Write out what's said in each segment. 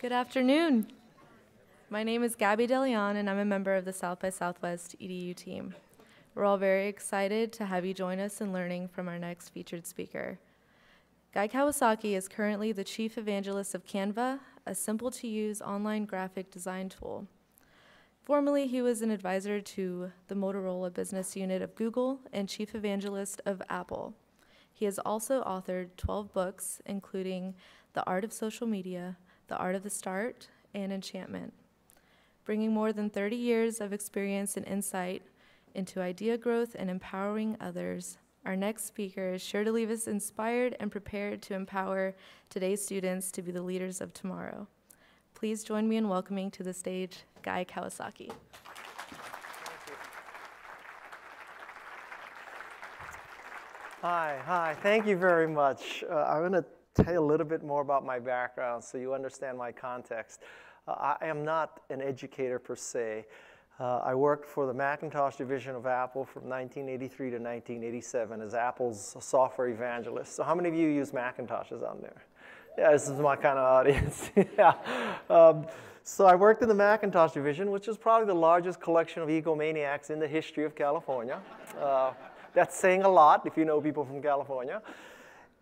Good afternoon. My name is Gabby DeLeon, and I'm a member of the South by Southwest EDU team. We're all very excited to have you join us in learning from our next featured speaker. Guy Kawasaki is currently the Chief Evangelist of Canva, a simple-to-use online graphic design tool. Formerly, he was an advisor to the Motorola business unit of Google and Chief Evangelist of Apple. He has also authored 12 books, including The Art of Social Media, The Art of the Start, and Enchantment. Bringing more than 30 years of experience and insight into idea growth and empowering others, our next speaker is sure to leave us inspired and prepared to empower today's students to be the leaders of tomorrow. Please join me in welcoming to the stage Guy Kawasaki. Hi, thank you very much. I'm going to tell you a little bit more about my background so you understand my context. I am not an educator per se. I worked for the Macintosh division of Apple from 1983 to 1987 as Apple's software evangelist. So how many of you use Macintoshes on there? Yeah, this is my kind of audience. Yeah. So I worked in the Macintosh division, which is probably the largest collection of egomaniacs in the history of California. That's saying a lot if you know people from California.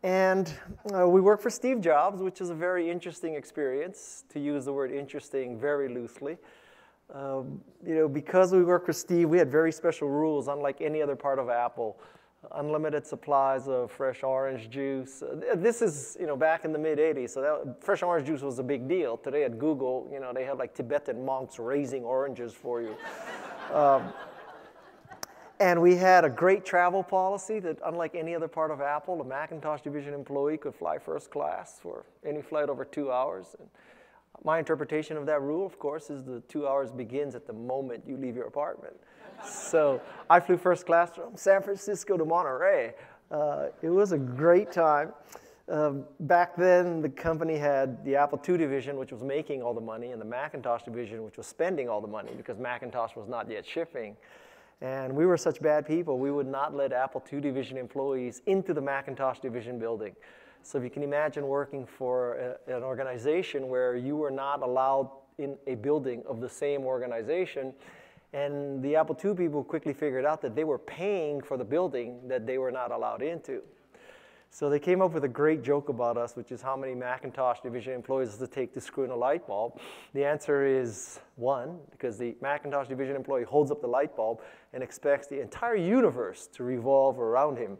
And we worked for Steve Jobs, which is a very interesting experience, to use the word interesting very loosely. Because we worked for Steve, we had very special rules, unlike any other part of Apple. Unlimited supplies of fresh orange juice. This is, back in the mid-'80s, so fresh orange juice was a big deal. Today at Google, they have like Tibetan monks raising oranges for you. And we had a great travel policy that, unlike any other part of Apple, a Macintosh division employee could fly first class for any flight over 2 hours. And my interpretation of that rule, of course, is the 2 hours begins at the moment you leave your apartment. So I flew first class from San Francisco to Monterey. It was a great time. Back then, the company had the Apple II division, which was making all the money, and the Macintosh division, which was spending all the money because Macintosh was not yet shipping. And we were such bad people, we would not let Apple II division employees into the Macintosh division building. So if you can imagine working for an organization where you were not allowed in a building of the same organization, and the Apple II people quickly figured out that they were paying for the building that they were not allowed into. So they came up with a great joke about us, which is how many Macintosh division employees does it take to screw in a light bulb? The answer is 1, because the Macintosh division employee holds up the light bulb and expects the entire universe to revolve around him.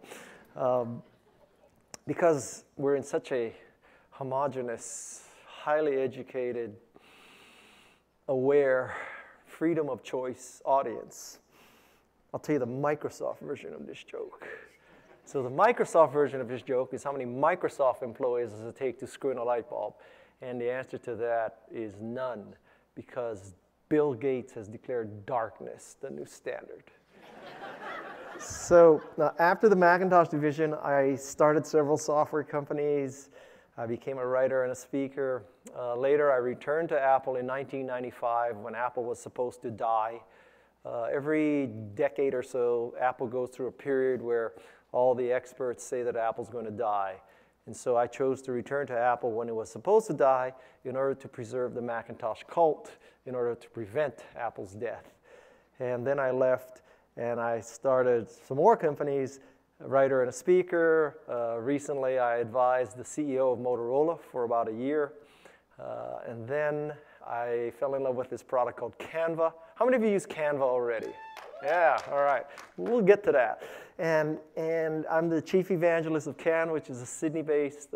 Because we're in such a homogeneous, highly educated, aware, freedom of choice audience. I'll tell you the Microsoft version of this joke. So the Microsoft version of this joke is how many Microsoft employees does it take to screw in a light bulb? And the answer to that is none, because Bill Gates has declared darkness the new standard. So now, after the Macintosh division, I started several software companies. I became a writer and a speaker. Later, I returned to Apple in 1995 when Apple was supposed to die. Every decade or so, Apple goes through a period where all the experts say that Apple's going to die. And so I chose to return to Apple when it was supposed to die in order to preserve the Macintosh cult, in order to prevent Apple's death. And then I left and I started some more companies, a writer and a speaker. Recently, I advised the CEO of Motorola for about a year. And then I fell in love with this product called Canva. How many of you use Canva already? Yeah, all right. We'll get to that. And I'm the chief evangelist of Canva, which is a Sydney-based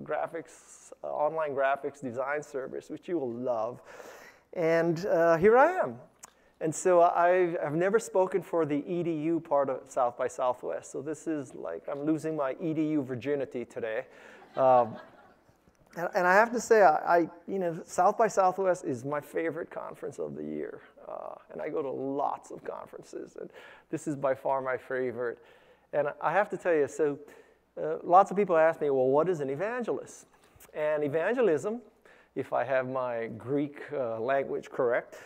graphics, online graphics design service, which you will love. And here I am. And so I've never spoken for the EDU part of South by Southwest. So this is like I'm losing my EDU virginity today. And I have to say, South by Southwest is my favorite conference of the year. And I go to lots of conferences, and this is by far my favorite. And I have to tell you, so lots of people ask me, well, what is an evangelist? And evangelism, if I have my Greek language correct,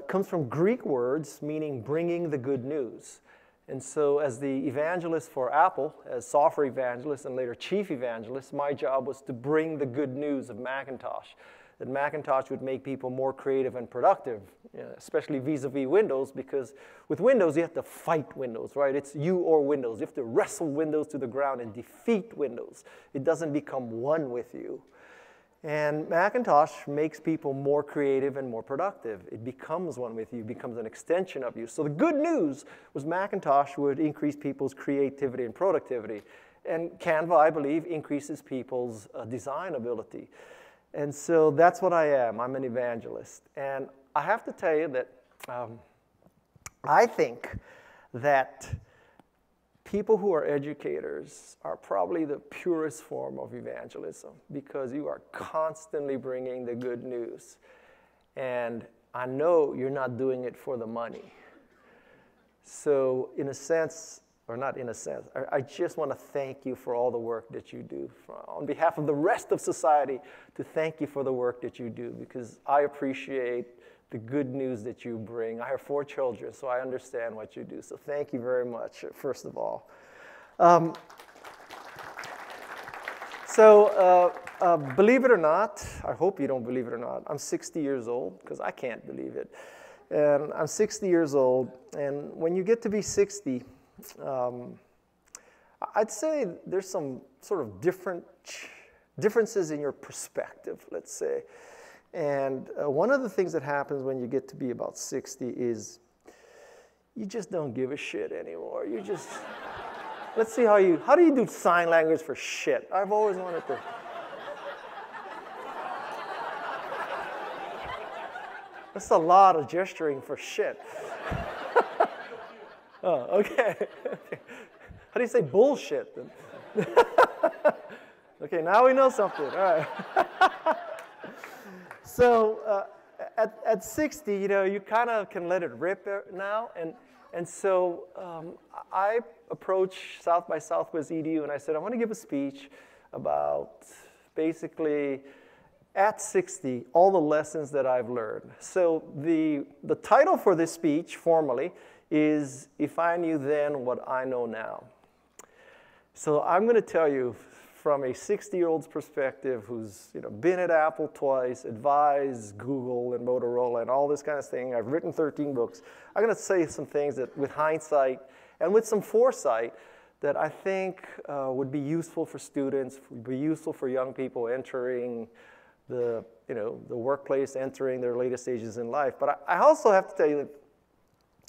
comes from Greek words meaning bringing the good news. And so as the evangelist for Apple, as software evangelist and later chief evangelist, my job was to bring the good news of Macintosh. that Macintosh would make people more creative and productive, especially vis-a-vis Windows, because with Windows, you have to fight Windows, right? It's you or Windows. You have to wrestle Windows to the ground and defeat Windows. It doesn't become one with you. And Macintosh makes people more creative and more productive. It becomes one with you, becomes an extension of you. So the good news was Macintosh would increase people's creativity and productivity. And Canva, I believe, increases people's design ability. And so that's what I am. I'm an evangelist. And I have to tell you that I think that people who are educators are probably the purest form of evangelism, because you are constantly bringing the good news. And I know you're not doing it for the money. So in a sense, or not in a sense, I just want to thank you for all the work that you do. On behalf of the rest of society, to thank you for the work that you do, because I appreciate the good news that you bring. I have 4 children, so I understand what you do. So thank you very much, first of all. Believe it or not, I hope you don't believe it or not, I'm 60 years old, because I can't believe it. And I'm 60 years old, and when you get to be 60, I'd say there's some sort of differences in your perspective, let's say. And one of the things that happens when you get to be about 60 is you just don't give a shit anymore. You just, let's see how do you do sign language for shit? I've always wanted to. That's a lot of gesturing for shit. Oh, okay. How do you say bullshit then? Okay, now we know something. All right. So at 60, you kind of can let it rip now. And so I approached South by Southwest EDU, and I said, I want to give a speech about basically at 60, all the lessons that I've learned. So the title for this speech, formally, is If I Knew Then What I Know Now. So I'm going to tell you from a 60-year-old's perspective who's been at Apple twice, advised Google and Motorola and all this kind of thing. I've written 13 books. I'm going to say some things that with hindsight and with some foresight that I think would be useful for students, would be useful for young people entering the workplace, entering their latest stages in life. But I also have to tell you that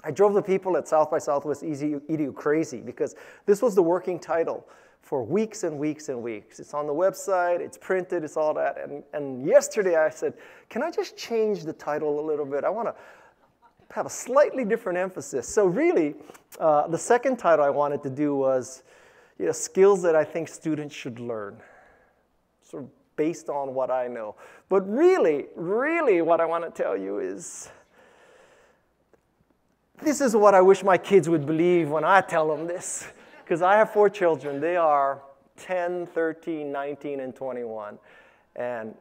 I drove the people at South by Southwest EDU crazy, because this was the working title for weeks and weeks and weeks. It's on the website, it's printed, it's all that. And yesterday I said, can I just change the title a little bit? I want to have a slightly different emphasis. So really, the second title I wanted to do was skills that I think students should learn, sort of based on what I know. But really, really what I want to tell you is, this is what I wish my kids would believe when I tell them this. Because I have 4 children. They are 10, 13, 19, and 21. And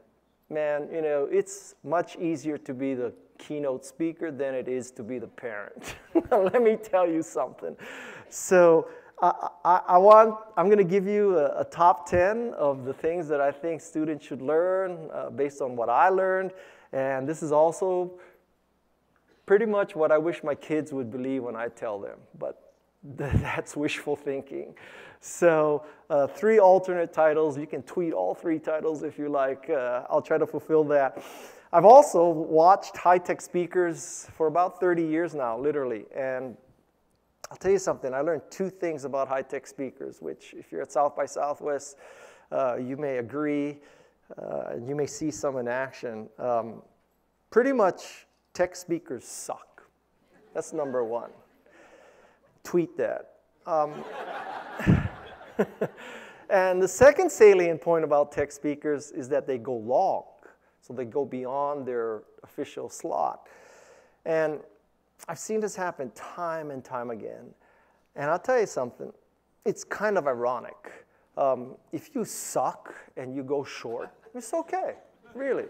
man, it's much easier to be the keynote speaker than it is to be the parent. Let me tell you something. So I'm going to give you a top 10 of the things that I think students should learn based on what I learned. And this is also pretty much what I wish my kids would believe when I tell them. But that's wishful thinking. So 3 alternate titles. You can tweet all 3 titles if you like. I'll try to fulfill that. I've also watched high-tech speakers for about 30 years now, literally. And I'll tell you something. I learned 2 things about high-tech speakers, which if you're at South by Southwest, you may agree. You may see some in action. Pretty much, tech speakers suck. That's number 1. Tweet that. And the second salient point about tech speakers is that they go long. So they go beyond their official slot. And I've seen this happen time and time again. And I'll tell you something. It's kind of ironic. If you suck and you go short, it's okay, really.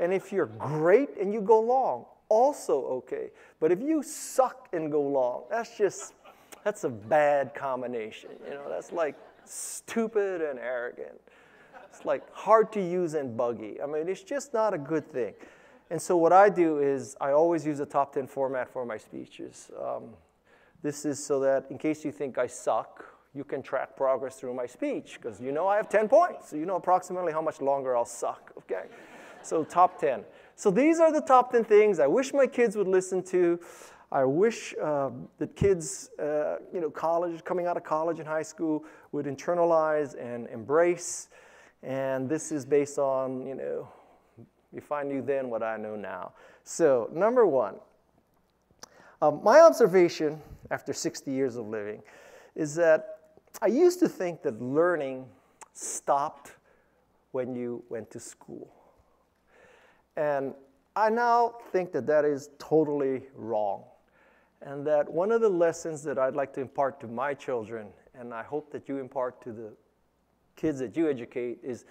And if you're great and you go long, also okay. But if you suck and go long, that's a bad combination. That's like stupid and arrogant. It's like hard to use and buggy. I mean, it's just not a good thing. And so what I do is I always use a top 10 format for my speeches. This is so that in case you think I suck, you can track progress through my speech, because you know I have 10 points. So you know approximately how much longer I'll suck, okay? So top 10. So these are the top 10 things I wish my kids would listen to. I wish that kids, coming out of college and high school would internalize and embrace. And this is based on, if I knew then what I know now. So number one, my observation after 60 years of living is that I used to think that learning stopped when you went to school. And I now think that that is totally wrong. And that one of the lessons that I'd like to impart to my children, and I hope that you impart to the kids that you educate, is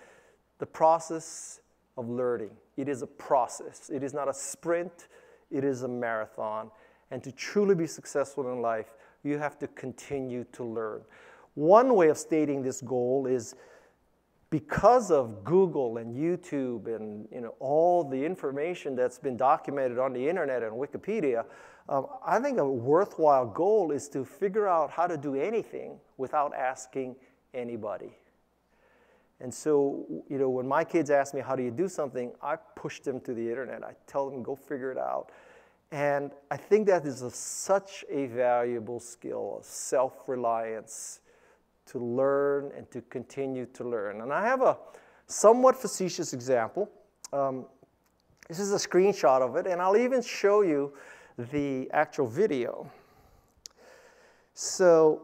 the process of learning. It is a process. It is not a sprint. It is a marathon. And to truly be successful in life, you have to continue to learn. One way of stating this goal is because of Google and YouTube and all the information that's been documented on the internet and Wikipedia, I think a worthwhile goal is to figure out how to do anything without asking anybody. And so, when my kids ask me, how do you do something, I push them to the internet. I tell them, go figure it out. And I think that is such a valuable skill of self-reliance, to learn and to continue to learn. And I have a somewhat facetious example. This is a screenshot of it, and I'll even show you the actual video. So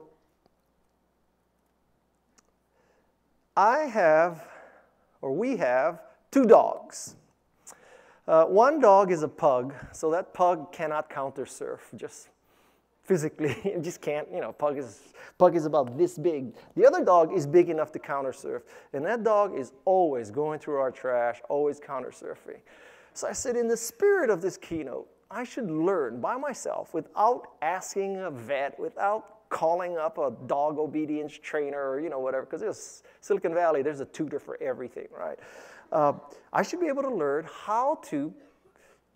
we have two dogs. One dog is a pug, so that pug cannot counter surf, just physically. It just can't, pug is about this big. The other dog is big enough to counter surf, and that dog is always going through our trash, always counter surfing. So I said, in the spirit of this keynote, I should learn by myself without asking a vet, without calling up a dog obedience trainer or whatever, because there's Silicon Valley, there's a tutor for everything, right? I should be able to learn how to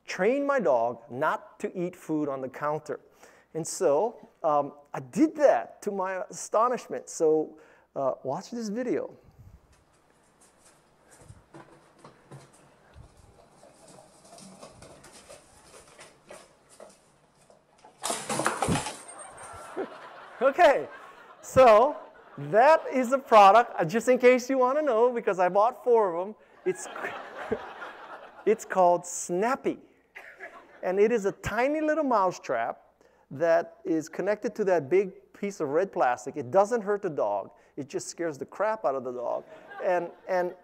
train my dog not to eat food on the counter. And so I did that to my astonishment. So watch this video. Okay, so that is a product, just in case you want to know, because I bought 4 of them. It's called Snappy. And it is a tiny little mouse trap that is connected to that big piece of red plastic. It doesn't hurt the dog. It just scares the crap out of the dog. And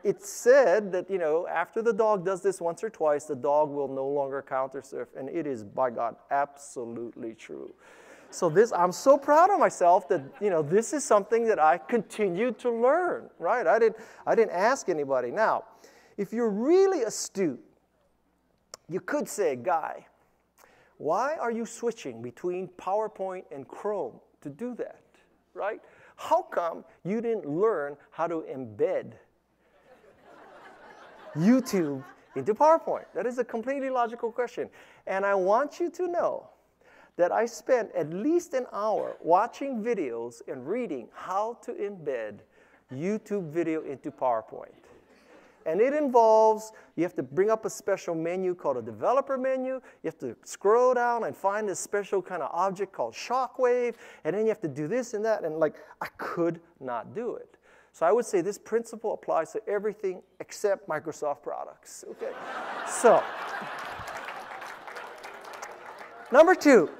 it's said that, after the dog does this once or twice, the dog will no longer counter surf. And it is, by God, absolutely true. So I'm so proud of myself that, this is something that I continue to learn, right? I didn't ask anybody. Now, if you're really astute, you could say, Guy, why are you switching between PowerPoint and Chrome to do that, right? How come you didn't learn how to embed YouTube into PowerPoint? That is a completely logical question. And I want you to know that I spent at least an hour watching videos and reading how to embed YouTube video into PowerPoint. And it involves, you have to bring up a special menu called a developer menu. You have to scroll down and find this special kind of object called Shockwave. And then you have to do this and that. And I could not do it. So I would say this principle applies to everything except Microsoft products. Okay. So, number two,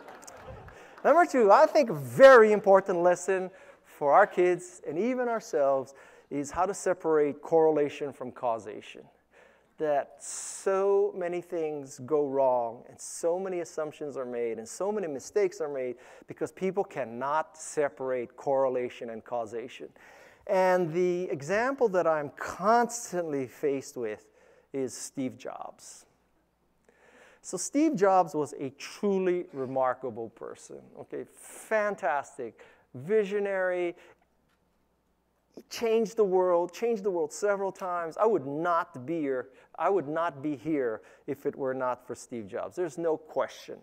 I think a very important lesson for our kids and even ourselves is how to separate correlation from causation. That so many things go wrong and so many assumptions are made and so many mistakes are made because people cannot separate correlation and causation. And the example that I'm constantly faced with is Steve Jobs. So Steve Jobs was a truly remarkable person, okay? Fantastic, visionary. He changed the world several times. I would not be here if it were not for Steve Jobs. There's no question.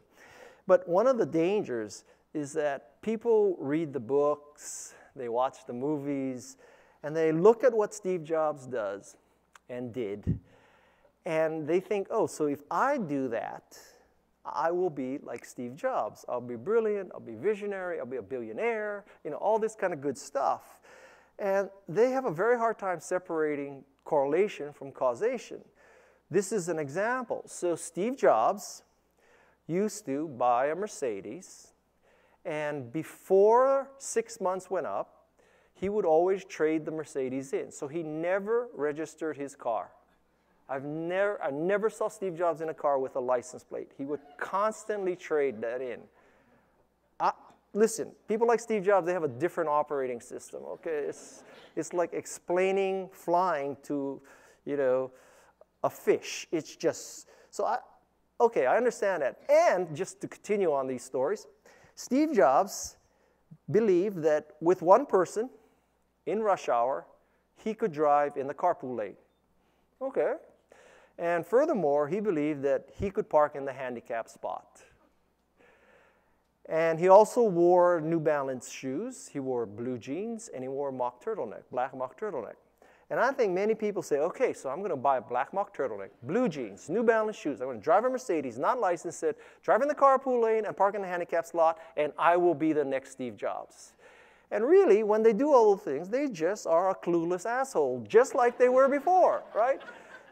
But one of the dangers is that people read the books, they watch the movies, and they look at what Steve Jobs does and did, and they think, oh, so if I do that, I will be like Steve Jobs. I'll be brilliant, I'll be visionary, I'll be a billionaire, all this kind of good stuff. And they have a very hard time separating correlation from causation. This is an example. So Steve Jobs used to buy a Mercedes, and before 6 months went up, he would always trade the Mercedes in. So he never registered his car. I never saw Steve Jobs in a car with a license plate. He would constantly trade that in. Listen, people like Steve Jobs, they have a different operating system, okay? It's like explaining flying to, a fish. It's just, okay, I understand that. And just to continue on these stories, Steve Jobs believed that with one person in rush hour, he could drive in the carpool lane. Okay. And furthermore, he believed that he could park in the handicap spot. And he also wore New Balance shoes, he wore blue jeans, and he wore a mock turtleneck, black mock turtleneck. And I think many people say, okay, so I'm going to buy a black mock turtleneck, blue jeans, New Balance shoes. I'm going to drive a Mercedes, not licensed, drive in the carpool lane and park in the handicap slot, and I will be the next Steve Jobs. And really, when they do all those things, they just are a clueless asshole, just like they were before, right?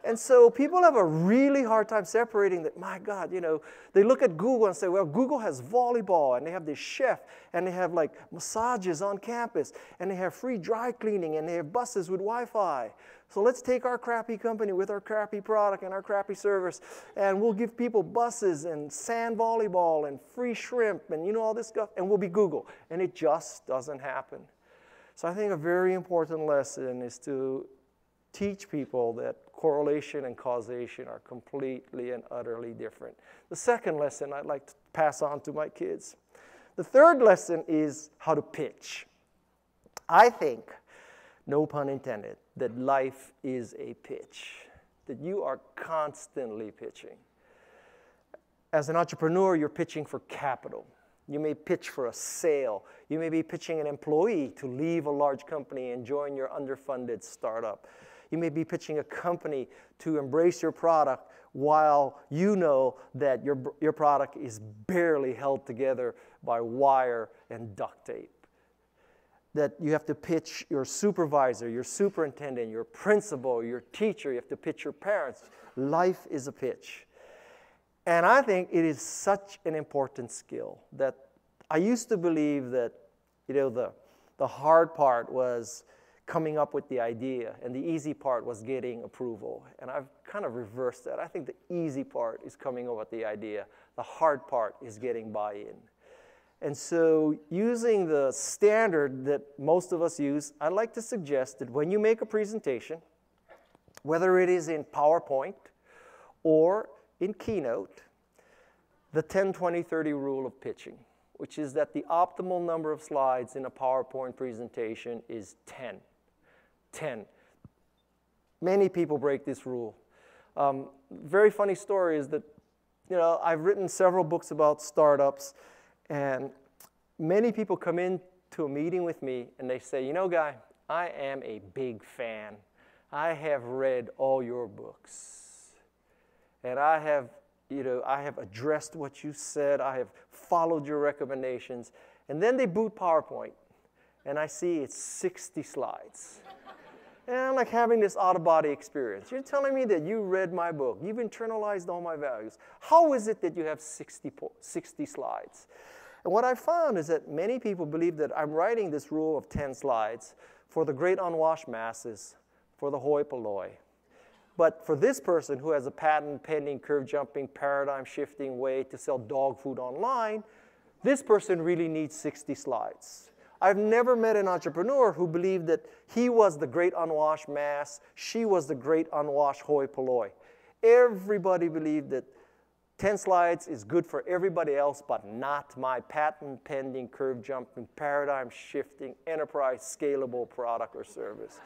And so people have a really hard time separating that, my God, they look at Google and say, well, Google has volleyball, and they have this chef, and they have like massages on campus, and they have free dry cleaning, and they have buses with Wi-Fi. So let's take our crappy company with our crappy product and our crappy service, and we'll give people buses and sand volleyball and free shrimp and all this stuff, and we'll be Google. And it just doesn't happen. So I think a very important lesson is to teach people that correlation and causation are completely and utterly different. The second lesson I'd like to pass on to my kids. The third lesson is how to pitch. I think, no pun intended, that life is a pitch, that you are constantly pitching. As an entrepreneur, you're pitching for capital. You may pitch for a sale. You may be pitching an employee to leave a large company and join your underfunded startup. You may be pitching a company to embrace your product while you know that your product is barely held together by wire and duct tape. That you have to pitch your supervisor, your superintendent, your principal, your teacher. You have to pitch your parents. Life is a pitch. And I think it is such an important skill that I used to believe that, the hard part was coming up with the idea, and the easy part was getting approval. And I've kind of reversed that. I think the easy part is coming up with the idea. The hard part is getting buy-in. And so using the standard that most of us use, I'd like to suggest that when you make a presentation, whether it is in PowerPoint or in Keynote, the 10-20-30 rule of pitching, which is that the optimal number of slides in a PowerPoint presentation is 10. 10. Many people break this rule. Very funny story is that, I've written several books about startups, and many people come into a meeting with me and they say, Guy, I am a big fan. I have read all your books. And I have addressed what you said. I have followed your recommendations. And then they boot PowerPoint, and I see it's 60 slides. And I'm like having this out-of-body experience. You're telling me that you read my book. You've internalized all my values. How is it that you have 60 slides? And what I found is that many people believe that I'm writing this rule of 10 slides for the great unwashed masses, for the hoi polloi. But for this person who has a patent-pending, curve-jumping, paradigm-shifting way to sell dog food online, this person really needs 60 slides. I've never met an entrepreneur who believed that he was the great unwashed mass, she was the great unwashed hoi polloi. Everybody believed that 10 slides is good for everybody else, but not my patent-pending, curve-jumping, paradigm-shifting, enterprise scalable product or service.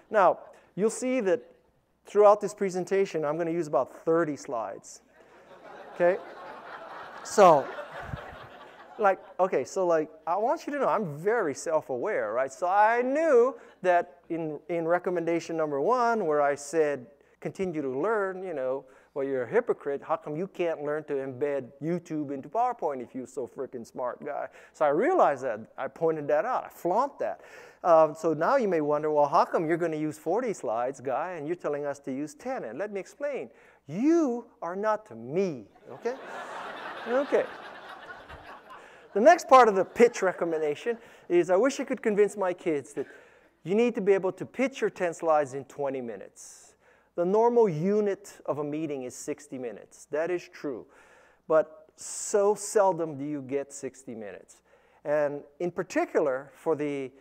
Now, you'll see that throughout this presentation, I'm going to use about 30 slides. Okay? So, I want you to know I'm very self-aware, right? So I knew that in recommendation number 1, where I said, continue to learn, well, you're a hypocrite. How come you can't learn to embed YouTube into PowerPoint if you're so freaking smart guy? So I realized that. I pointed that out. I flaunt that. So now you may wonder, well, how come you're going to use 40 slides, guy, and you're telling us to use 10? And let me explain. You are not me, okay? Okay. The next part of the pitch recommendation is I wish I could convince my kids that you need to be able to pitch your 10 slides in 20 minutes. The normal unit of a meeting is 60 minutes. That is true. But so seldom do you get 60 minutes. And in particular, for the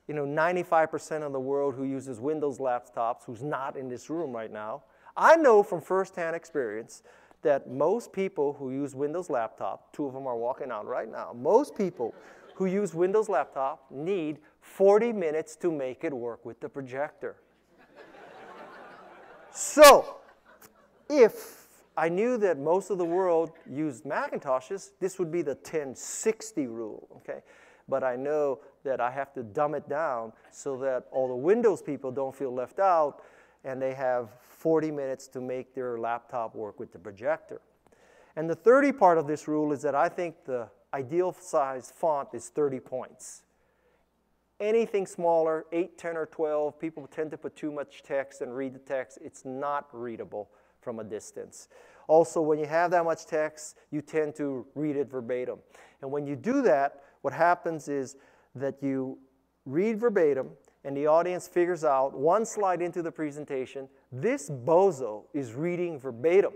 95% of the world who uses Windows laptops, who's not in this room right now, I know from firsthand experience that most people who use Windows laptop, 2 of them are walking out right now, most people who use Windows laptop need 40 minutes to make it work with the projector. So, if I knew that most of the world used Macintoshes, this would be the 10-60 rule, okay? But I know that I have to dumb it down so that all the Windows people don't feel left out and they have 40 minutes to make their laptop work with the projector. And the 30 part of this rule is that I think the ideal size font is 30 points. Anything smaller, 8, 10, or 12, people tend to put too much text and read the text. It's not readable from a distance. Also, when you have that much text, you tend to read it verbatim. And when you do that, what happens is that you read verbatim, and the audience figures out 1 slide into the presentation, this bozo is reading verbatim.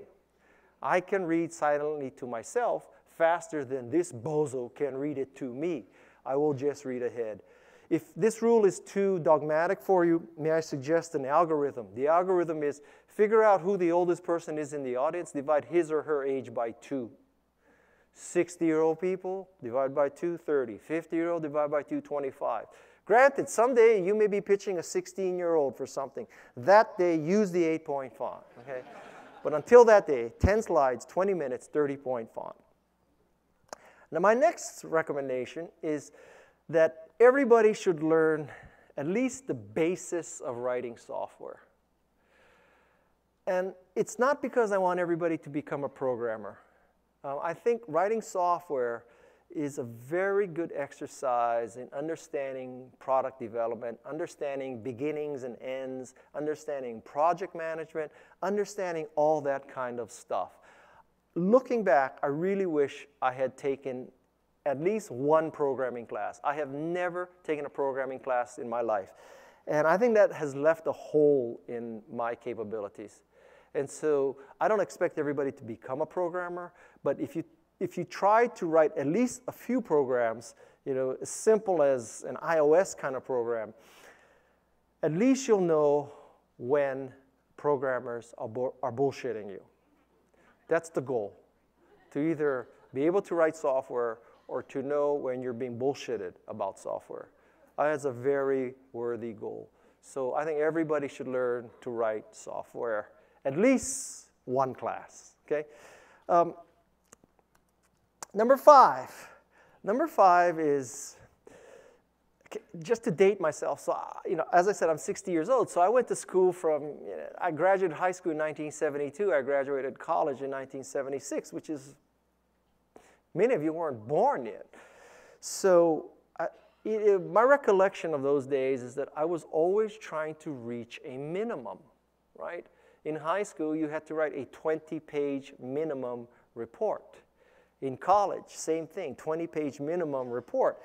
I can read silently to myself faster than this bozo can read it to me. I will just read ahead. If this rule is too dogmatic for you, may I suggest an algorithm? The algorithm is figure out who the oldest person is in the audience, divide his or her age by 2. 60-year-old people, divide by 2, 30. 50-year-old, divide by 2, 25. Granted, someday you may be pitching a 16-year-old for something. That day, use the 8-point font, okay? But until that day, 10 slides, 20 minutes, 30-point font. Now, my next recommendation is that everybody should learn at least the basis of writing software. And it's not because I want everybody to become a programmer. I think writing software is a very good exercise in understanding product development, understanding beginnings and ends, understanding project management, understanding all that kind of stuff. Looking back, I really wish I had taken at least 1 programming class. I have never taken a programming class in my life. And I think that has left a hole in my capabilities. And so I don't expect everybody to become a programmer, but if you try to write at least a few programs, as simple as an iOS kind of program, at least you'll know when programmers are bullshitting you. That's the goal, to either be able to write software or to know when you're being bullshitted about software. That's a very worthy goal. So I think everybody should learn to write software, at least 1 class, okay? Number 5. Number 5 is, just to date myself, so, as I said, I'm 60 years old, so I went to school I graduated high school in 1972, I graduated college in 1976, which is, many of you weren't born yet. So my recollection of those days is that I was always trying to reach a minimum, right? In high school, you had to write a 20-page minimum report. In college, same thing, 20-page minimum report.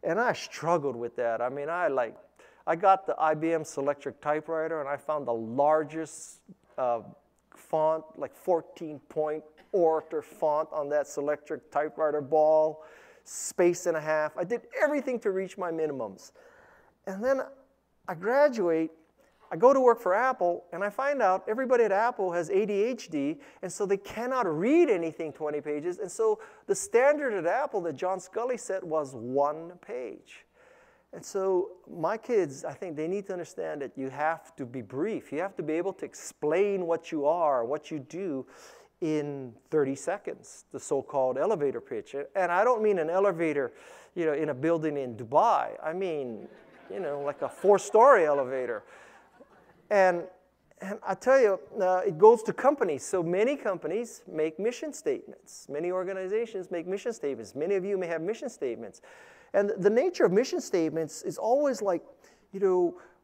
And I struggled with that. I mean, I got the IBM Selectric typewriter, and I found the largest font, like 14-point Orator font on that Selectric typewriter ball, space and a half. I did everything to reach my minimums. And then I graduate, I go to work for Apple, and I find out everybody at Apple has ADHD, and so they cannot read anything 20 pages. And so the standard at Apple that John Sculley set was 1 page. And so my kids, I think they need to understand that you have to be brief. You have to be able to explain what you are, what you do in 30 seconds, the so-called elevator pitch. And I don't mean an elevator, in a building in Dubai. I mean, like a 4-story elevator. And I tell you, it goes to companies. So many companies make mission statements. Many organizations make mission statements. Many of you may have mission statements. And the nature of mission statements is always like,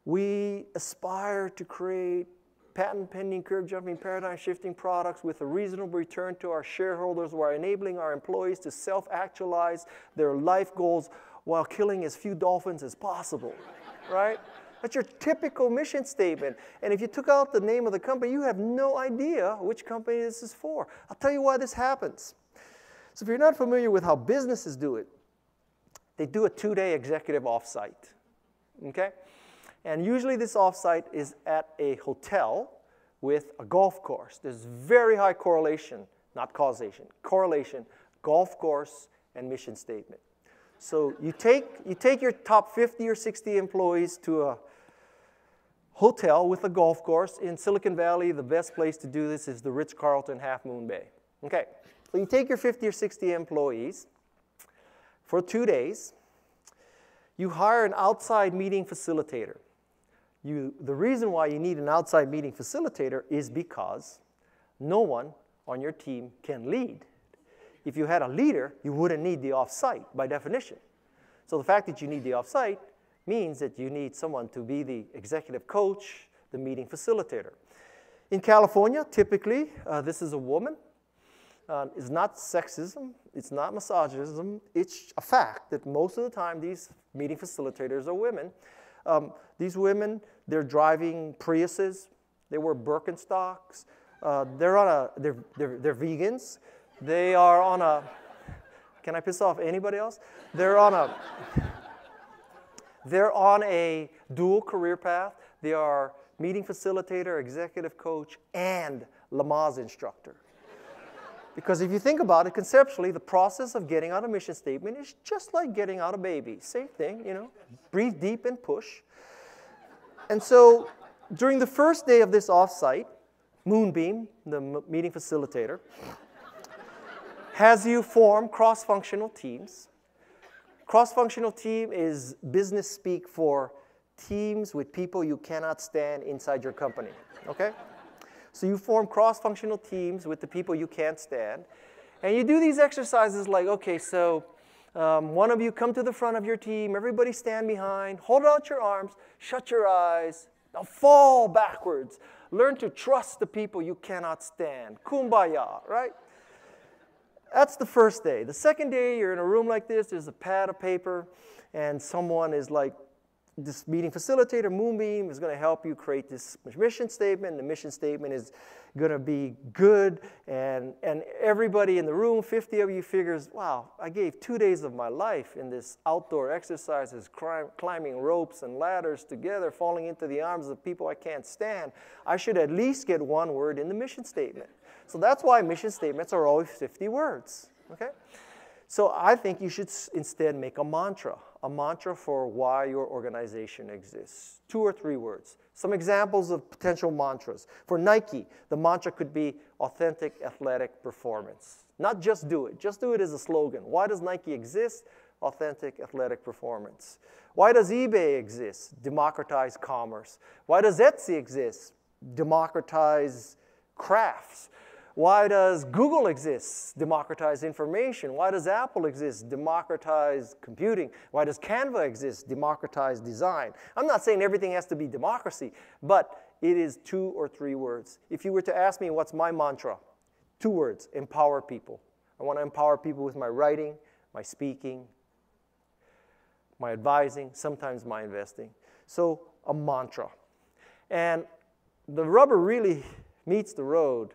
we aspire to create patent-pending, curve-jumping, paradigm-shifting products with a reasonable return to our shareholders while enabling our employees to self-actualize their life goals while killing as few dolphins as possible, right? That's your typical mission statement. And if you took out the name of the company, you have no idea which company this is for. I'll tell you why this happens. So if you're not familiar with how businesses do it, they do a 2-day executive offsite, okay? And usually this offsite is at a hotel with a golf course. There's very high correlation, not causation, correlation, golf course and mission statement. So you take your top 50 or 60 employees to a hotel with a golf course. In Silicon Valley, the best place to do this is the Ritz-Carlton Half Moon Bay. Okay, so you take your 50 or 60 employees for 2 days. You hire an outside meeting facilitator. The reason why you need an outside meeting facilitator is because no one on your team can lead. If you had a leader, you wouldn't need the offsite by definition. So the fact that you need the offsite means that you need someone to be the executive coach, the meeting facilitator. In California, typically, this is a woman. It's not sexism, it's not misogynism, it's a fact that most of the time these meeting facilitators are women. These women, they're driving Priuses, they wear Birkenstocks, they're vegans, they are on a, can I piss off anybody else? They're on a dual career path. They are meeting facilitator, executive coach, and Lamaze instructor. Because if you think about it, conceptually, the process of getting out a mission statement is just like getting out a baby. Same thing, breathe deep and push. And so during the first day of this offsite, Moonbeam, the meeting facilitator, has you form cross-functional teams. Cross-functional team is business speak for teams with people you cannot stand inside your company, okay? So you form cross-functional teams with the people you can't stand. And you do these exercises like, okay, so one of you come to the front of your team, everybody stand behind, hold out your arms, shut your eyes, now fall backwards. Learn to trust the people you cannot stand. Kumbaya, right? That's the first day. The second day, you're in a room like this, there's a pad of paper, and someone is like, this meeting facilitator, Moonbeam, is going to help you create this mission statement. The mission statement is going to be good, and everybody in the room, 50 of you, figures, wow, I gave 2 days of my life in this outdoor exercises, climbing ropes and ladders together, falling into the arms of people I can't stand. I should at least get 1 word in the mission statement. So that's why mission statements are always 50 words, okay? So I think you should instead make a mantra for why your organization exists. 2 or 3 words. Some examples of potential mantras. For Nike, the mantra could be authentic athletic performance. Not just do it. Just do it is a slogan. Why does Nike exist? Authentic athletic performance. Why does eBay exist? Democratize commerce. Why does Etsy exist? Democratize crafts. Why does Google exist? Democratize information. Why does Apple exist? Democratize computing. Why does Canva exist? Democratize design. I'm not saying everything has to be democracy, but it is 2 or 3 words. If you were to ask me what's my mantra, 2 words, empower people. I want to empower people with my writing, my speaking, my advising, sometimes my investing. So a mantra. And the rubber really meets the road.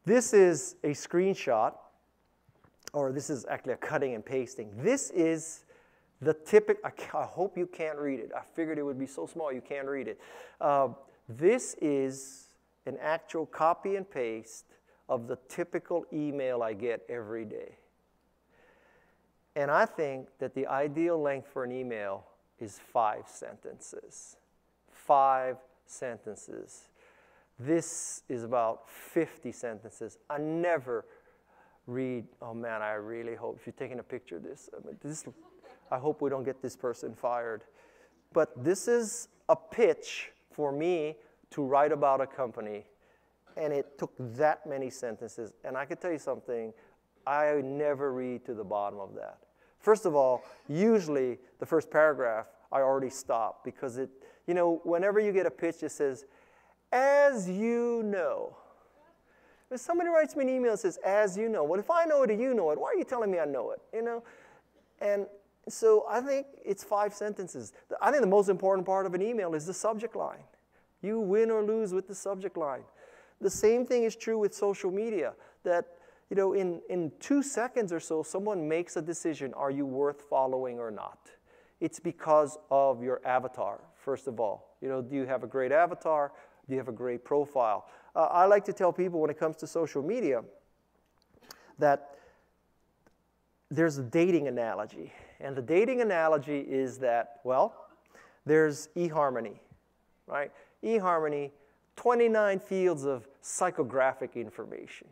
This is a screenshot, or this is actually a cutting and pasting. This is I hope you can't read it. I figured it would be so small you can't read it. This is an actual copy and paste of the typical email I get every day. And I think that the ideal length for an email is 5 sentences. 5 sentences. This is about 50 sentences. I never read, oh man, I really hope, if you're taking a picture of this, I hope we don't get this person fired. But this is a pitch for me to write about a company, and it took that many sentences. And I can tell you something, I never read to the bottom of that. First of all, usually the first paragraph, I already stop because it, you know, whenever you get a pitch that says, as you know. If somebody writes me an email and says, as you know, well, if I know it and you know it, why are you telling me I know it, you know? And so I think it's 5 sentences. I think the most important part of an email is the subject line. You win or lose with the subject line. The same thing is true with social media, that you know, in 2 seconds or so, someone makes a decision, are you worth following or not? It's because of your avatar, first of all. You know, do you have a great avatar? Do you have a great profile? I like to tell people when it comes to social media that there's a dating analogy. And the dating analogy is that, well, there's eHarmony, right? eHarmony, 29 fields of psychographic information.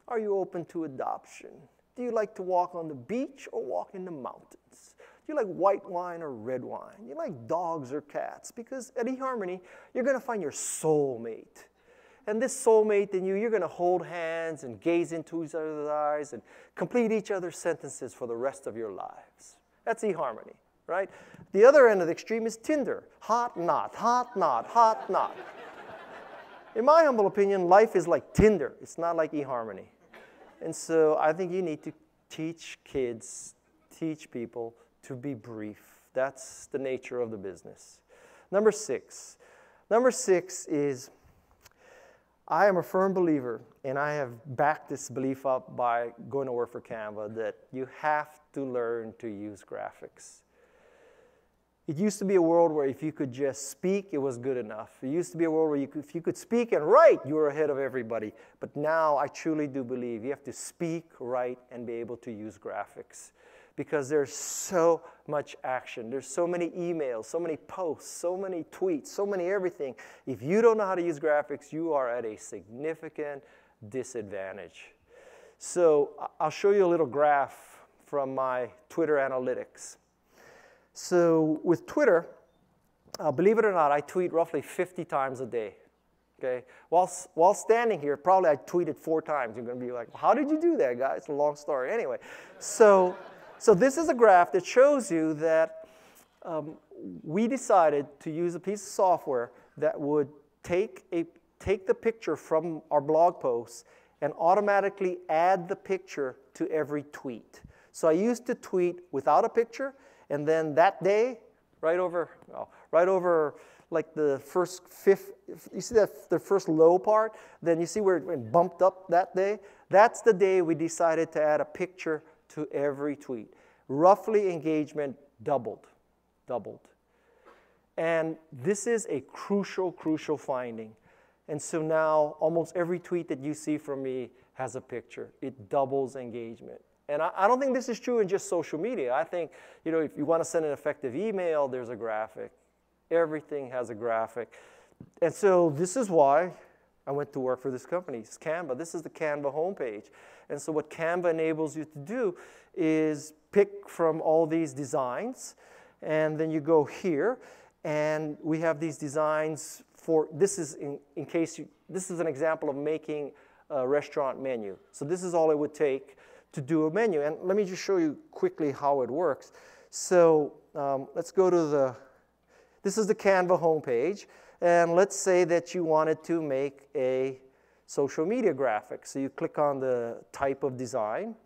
Are you open to adoption? Do you like to walk on the beach or walk in the mountains? Do you like white wine or red wine? Do you like dogs or cats? Because at eHarmony, you're going to find your soulmate. And this soulmate and you're going to hold hands and gaze into each other's eyes and complete each other's sentences for the rest of your lives. That's eHarmony, right? The other end of the extreme is Tinder. Hot, not, hot, not, hot, not. In my humble opinion, life is like Tinder. It's not like eHarmony. And so I think you need to teach kids, teach people to be brief. That's the nature of the business. Number 6. Number 6 is, I am a firm believer, and I have backed this belief up by going to work for Canva, that you have to learn to use graphics. It used to be a world where if you could just speak, it was good enough. It used to be a world where if you could speak and write, you were ahead of everybody. But now I truly do believe you have to speak, write, and be able to use graphics. Because there's so much action. There's so many emails, so many posts, so many tweets, so many everything. If you don't know how to use graphics, you are at a significant disadvantage. So I'll show you a little graph from my Twitter analytics. So with Twitter, believe it or not, I tweet roughly 50 times a day. Okay? While standing here, probably I tweeted 4 times. You're going to be like, how did you do that, guys? It's a long story. Anyway, so this is a graph that shows you that we decided to use a piece of software that would take the picture from our blog posts and automatically add the picture to every tweet. So I used to tweet without a picture, and then that day, right over like the first fifth, you see that the first low part? Then you see where it went bumped up that day? That's the day we decided to add a picture to every tweet. Roughly engagement doubled. And this is a crucial finding. And so now almost every tweet that you see from me has a picture. It doubles engagement. And I don't think this is true in just social media. I think, you know, if you want to send an effective email, there's a graphic. Everything has a graphic. And so this is why I went to work for this company. It's Canva. This is the Canva homepage. And so what Canva enables you to do is pick from all these designs, and then you go here, and we have these designs for, this is in case you, this is an example of making a restaurant menu. So this is all it would take to do a menu. And let me just show you quickly how it works. So let's go to this is the Canva homepage. And let's say that you wanted to make a social media graphic. So you click on the type of design.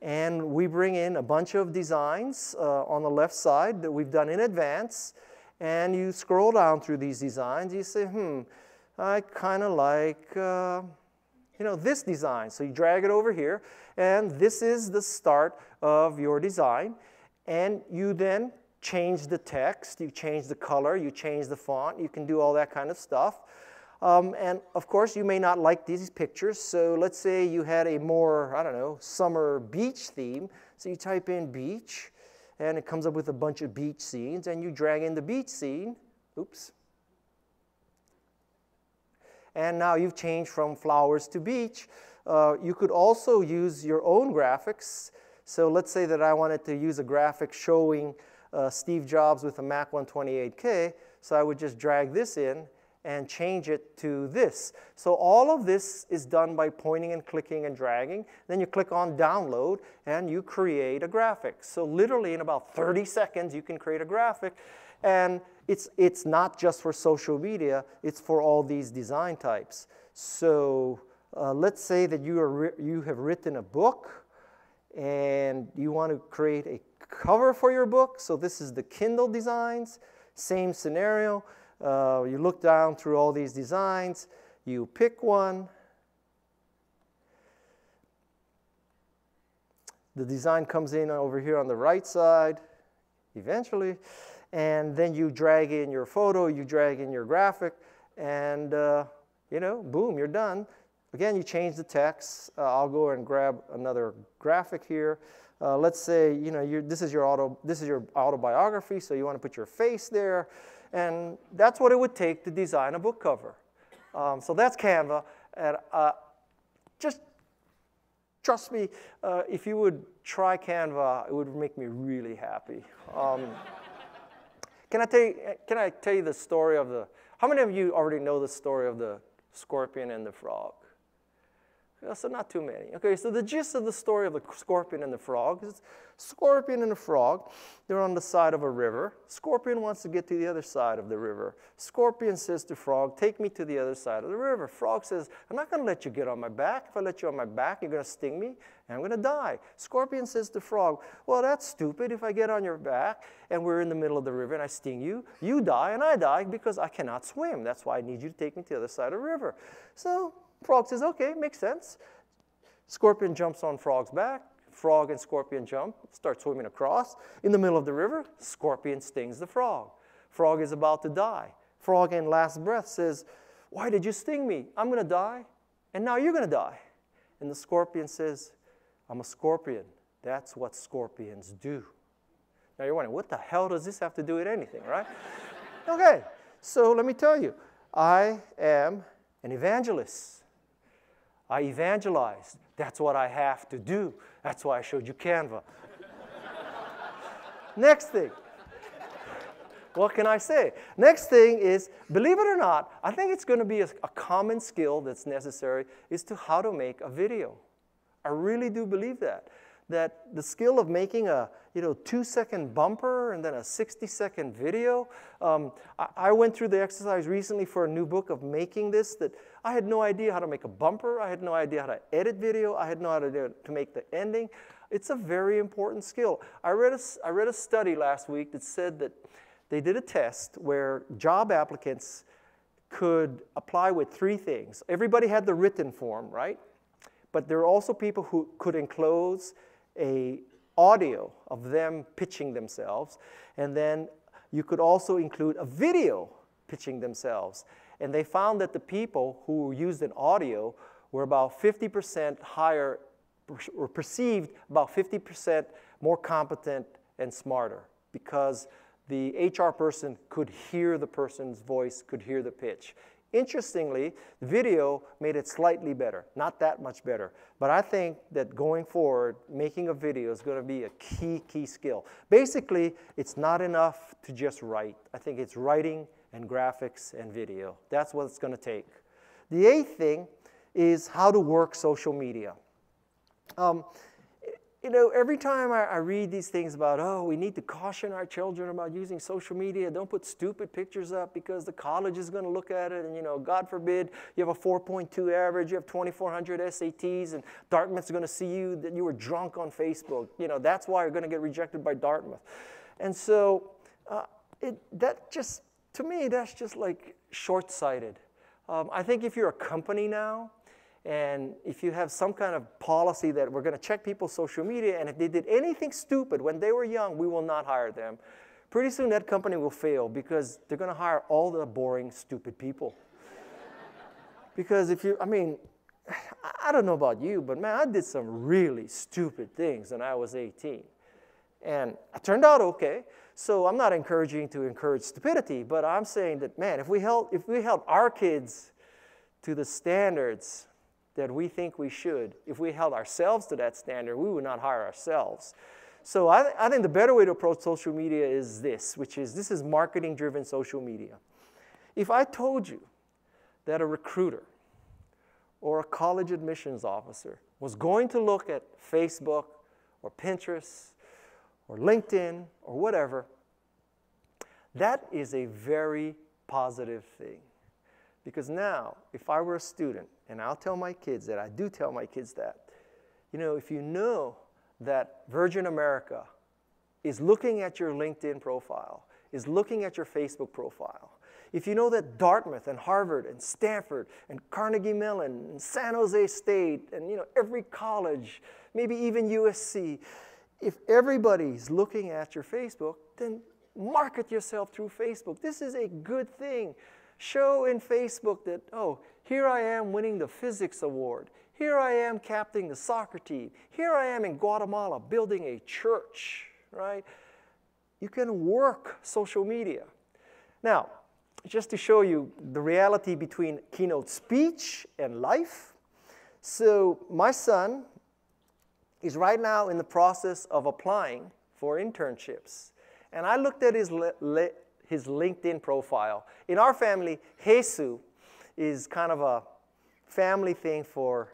And we bring in a bunch of designs on the left side that we've done in advance. And you scroll down through these designs. You say, I kind of like this design. So you drag it over here. And this is the start of your design. and you then change the text, you change the color, you change the font, you can do all that kind of stuff. And of course, you may not like these pictures, so let's say you had a more, I don't know, summer beach theme. So you type in beach, and it comes up with a bunch of beach scenes, and you drag in the beach scene. Oops. And now you've changed from flowers to beach. You could also use your own graphics. So let's say that I wanted to use a graphic showing Steve Jobs with a Mac 128K. So I would just drag this in and change it to this. So all of this is done by pointing and clicking and dragging. Then you click on download and you create a graphic. So literally in about 30 seconds you can create a graphic. And it's not just for social media, it's for all these design types. So let's say that you have written a book and you want to create a cover for your book. So this is the Kindle designs, same scenario. You look down through all these designs, you pick one. The design comes in over here on the right side, eventually, and then you drag in your photo, you drag in your graphic, and you know, boom, you're done. Again, you change the text. I'll go and grab another graphic here. Let's say, you know, this is your autobiography, so you want to put your face there. And that's what it would take to design a book cover. So that's Canva. And just trust me, if you would try Canva, it would make me really happy. Can I tell you the story of the, how many of you already know the story of the scorpion and the frog? So not too many. Okay, so the gist of the story of the scorpion and the frog is scorpion and the frog, they're on the side of a river. Scorpion wants to get to the other side of the river. Scorpion says to frog, take me to the other side of the river. Frog says, I'm not going to let you get on my back. If I let you on my back, you're going to sting me and I'm going to die. Scorpion says to frog, well, that's stupid. If I get on your back and we're in the middle of the river and I sting you, you die and I die because I cannot swim. That's why I need you to take me to the other side of the river. So frog says, okay, makes sense. Scorpion jumps on frog's back. Frog and scorpion jump, start swimming across. In the middle of the river, scorpion stings the frog. Frog is about to die. Frog in last breath says, why did you sting me? I'm going to die, and now you're going to die. And the scorpion says, I'm a scorpion. That's what scorpions do. Now you're wondering, what the hell does this have to do with anything, right? Okay, so let me tell you, I am an evangelist. I evangelized. That's what I have to do. That's why I showed you Canva. Next thing. What can I say? Next thing is, believe it or not, I think it's going to be a common skill that's necessary is to how to make a video. I really do believe that. That the skill of making a 2-second bumper and then a 60-second video. I went through the exercise recently for a new book of making this that I had no idea how to make a bumper. I had no idea how to edit video. I had no idea to make the ending. It's a very important skill. I read a study last week that said that they did a test where job applicants could apply with 3 things. Everybody had the written form, right? But there are also people who could enclose an audio of them pitching themselves, and then you could also include a video pitching themselves. And they found that the people who used an audio were about 50% higher, or perceived about 50% more competent and smarter, because the HR person could hear the person's voice, could hear the pitch. Interestingly, the video made it slightly better, not that much better. But I think that going forward, making a video is going to be a key skill. Basically, it's not enough to just write. I think it's writing and graphics and video. That's what it's going to take. The 8th thing is how to work social media. Every time I read these things about, oh, we need to caution our children about using social media. Don't put stupid pictures up because the college is going to look at it. And, God forbid, you have a 4.2 average, you have 2,400 SATs, and Dartmouth's going to see you that you were drunk on Facebook. That's why you're going to get rejected by Dartmouth. And so to me, that's just like short-sighted. I think if you're a company now, And if you have some kind of policy that we're going to check people's social media, and if they did anything stupid when they were young, we will not hire them, pretty soon that company will fail because they're going to hire all the boring, stupid people. Because if you, I mean, I don't know about you, but man, I did some really stupid things when I was 18. And it turned out okay. So I'm not encouraging to encourage stupidity, but I'm saying that, man, if we held our kids to the standards that we think we should, if we held ourselves to that standard, we would not hire ourselves. So I think the better way to approach social media is this, which is this is marketing-driven social media. If I told you that a recruiter or a college admissions officer was going to look at Facebook or Pinterest or LinkedIn or whatever, that is a very positive thing. Because now, if I were a student, and I'll tell my kids that, I do tell my kids that, you know, if you know that Virgin America is looking at your LinkedIn profile, is looking at your Facebook profile, if you know that Dartmouth and Harvard and Stanford and Carnegie Mellon and San Jose State and, you know, every college, maybe even USC, if everybody's looking at your Facebook, then market yourself through Facebook. This is a good thing. Show in Facebook that, oh, here I am winning the physics award. Here I am captaining the soccer team. Here I am in Guatemala building a church, right? You can work social media. Now, just to show you the reality between keynote speech and life. So my son is right now in the process of applying for internships. And I looked at his LinkedIn profile. In our family, Jesus is kind of a family thing for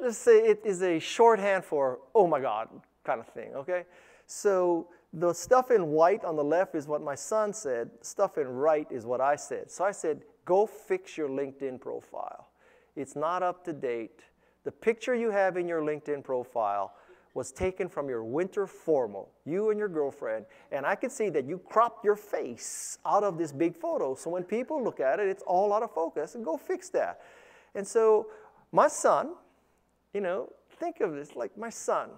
let's say it is a shorthand for, oh my God, kind of thing, okay? So the stuff in white on the left is what my son said. Stuff in right is what I said. So I said, go fix your LinkedIn profile. It's not up to date. The picture you have in your LinkedIn profile was taken from your winter formal, you and your girlfriend, and I could see that you cropped your face out of this big photo. So when people look at it, it's all out of focus, and go fix that. And so my son, you know, think of this like my son,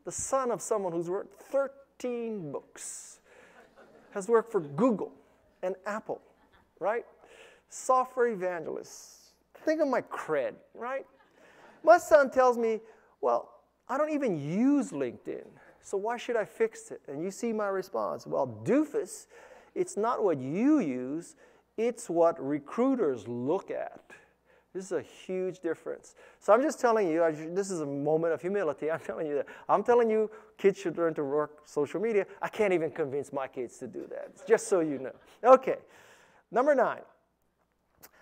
the son of someone who's written 13 books, has worked for Google and Apple, right? Software evangelist. Think of my cred, right? My son tells me, well, I don't even use LinkedIn, so why should I fix it? And you see my response, well, doofus, it's not what you use, it's what recruiters look at. This is a huge difference. So I'm just telling you, this is a moment of humility. I'm telling you that. I'm telling you kids should learn to work social media. I can't even convince my kids to do that, just so you know. Okay, number 9.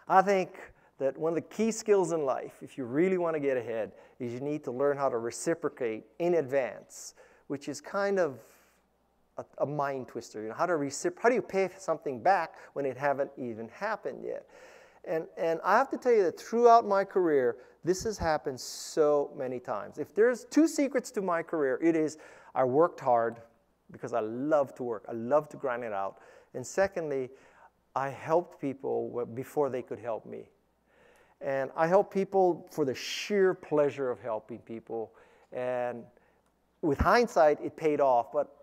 I think that one of the key skills in life, if you really want to get ahead, is you need to learn how to reciprocate in advance, which is kind of a mind twister. You know, how do you pay something back when it haven't even happened yet? And I have to tell you that throughout my career, this has happened so many times. If there's 2 secrets to my career, it is I worked hard because I love to work. I love to grind it out. And secondly, I helped people before they could help me. And I help people for the sheer pleasure of helping people. And with hindsight, it paid off. But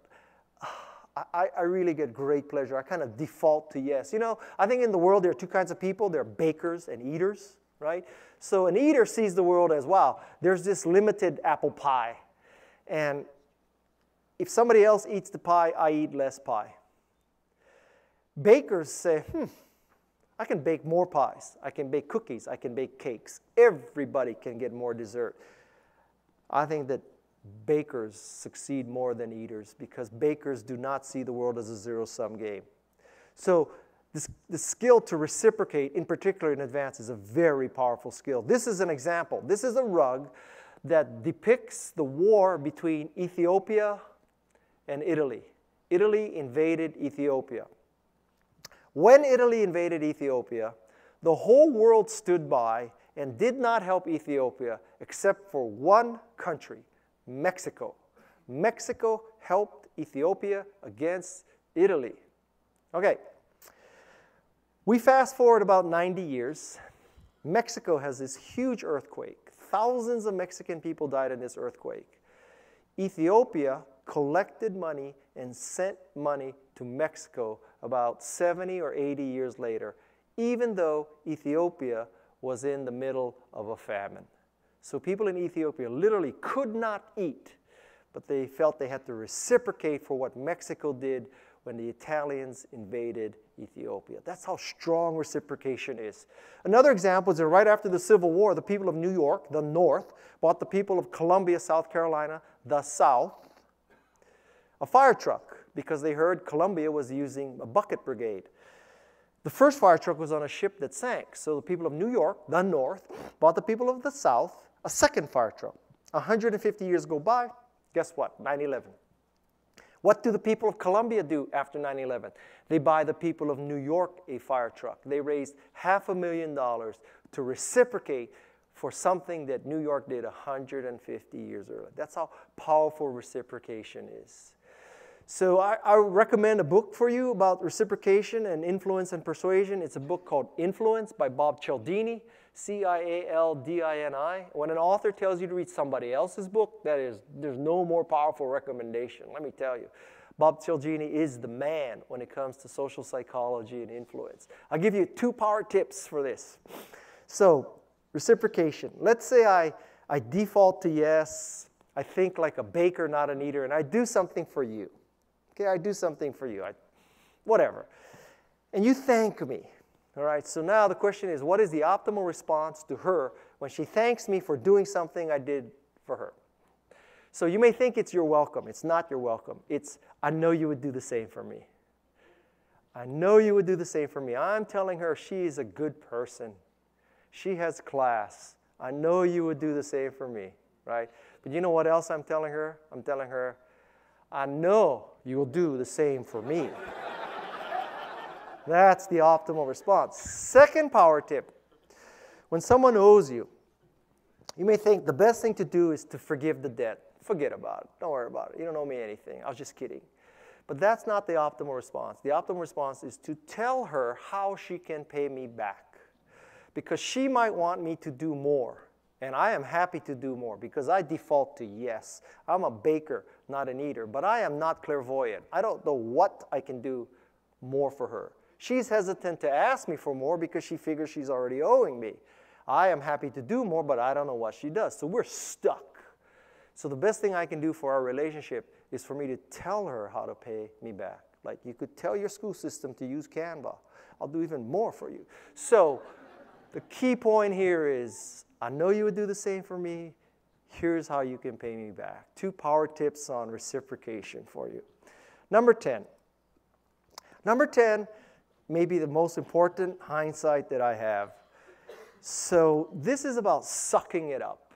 I really get great pleasure. I kind of default to yes. You know, I think in the world there are 2 kinds of people. There are bakers and eaters, right? So an eater sees the world as, wow, there's this limited apple pie. And if somebody else eats the pie, I eat less pie. Bakers say, I can bake more pies. I can bake cookies. I can bake cakes. Everybody can get more dessert. I think that bakers succeed more than eaters because bakers do not see the world as a zero-sum game. So the skill to reciprocate, in particular in advance, is a very powerful skill. This is an example. This is a rug that depicts the war between Ethiopia and Italy. Italy invaded Ethiopia. When Italy invaded Ethiopia, the whole world stood by and did not help Ethiopia except for one country, Mexico. Mexico helped Ethiopia against Italy. Okay. We fast forward about 90 years. Mexico has this huge earthquake. Thousands of Mexican people died in this earthquake. Ethiopia collected money and sent money to Mexico about 70 or 80 years later, even though Ethiopia was in the middle of a famine. So people in Ethiopia literally could not eat, but they felt they had to reciprocate for what Mexico did when the Italians invaded Ethiopia. That's how strong reciprocation is. Another example is that right after the Civil War, the people of New York, the North, bought the people of Columbia, South Carolina, the South, a fire truck because they heard Columbia was using a bucket brigade. The first fire truck was on a ship that sank, so the people of New York, the North, bought the people of the South a second fire truck. 150 years go by, guess what? 9/11. What do the people of Columbia do after 9/11? They buy the people of New York a fire truck. They raised $500,000 to reciprocate for something that New York did 150 years earlier. That's how powerful reciprocation is. So I recommend a book for you about reciprocation and influence and persuasion. It's a book called Influence by Bob Cialdini, Cialdini. When an author tells you to read somebody else's book, there's no more powerful recommendation, let me tell you. Bob Cialdini is the man when it comes to social psychology and influence. I'll give you 2 power tips for this. So, reciprocation. Let's say I default to yes. I think like a baker, not an eater, and I do something for you. Okay, I do something for you. Whatever. And you thank me. All right, so now the question is, what is the optimal response to her when she thanks me for doing something I did for her? So you may think it's you're welcome. It's not you're welcome. It's I know you would do the same for me. I know you would do the same for me. I'm telling her she is a good person. She has class. I know you would do the same for me, right? But you know what else I'm telling her? I'm telling her, I know you will do the same for me. That's the optimal response. Second power tip. When someone owes you, you may think the best thing to do is to forgive the debt. Forget about it. Don't worry about it. You don't owe me anything. I was just kidding. But that's not the optimal response. The optimal response is to tell her how she can pay me back. Because she might want me to do more. And I am happy to do more because I default to yes. I'm a baker, not an eater. But I am not clairvoyant. I don't know what I can do more for her. She's hesitant to ask me for more because she figures she's already owing me. I am happy to do more, but I don't know what she does. So we're stuck. So the best thing I can do for our relationship is for me to tell her how to pay me back. Like you could tell your school system to use Canva. I'll do even more for you. So the key point here is, I know you would do the same for me. Here's how you can pay me back. 2 power tips on reciprocation for you. Number 10. Number 10 may be the most important hindsight that I have. So this is about sucking it up.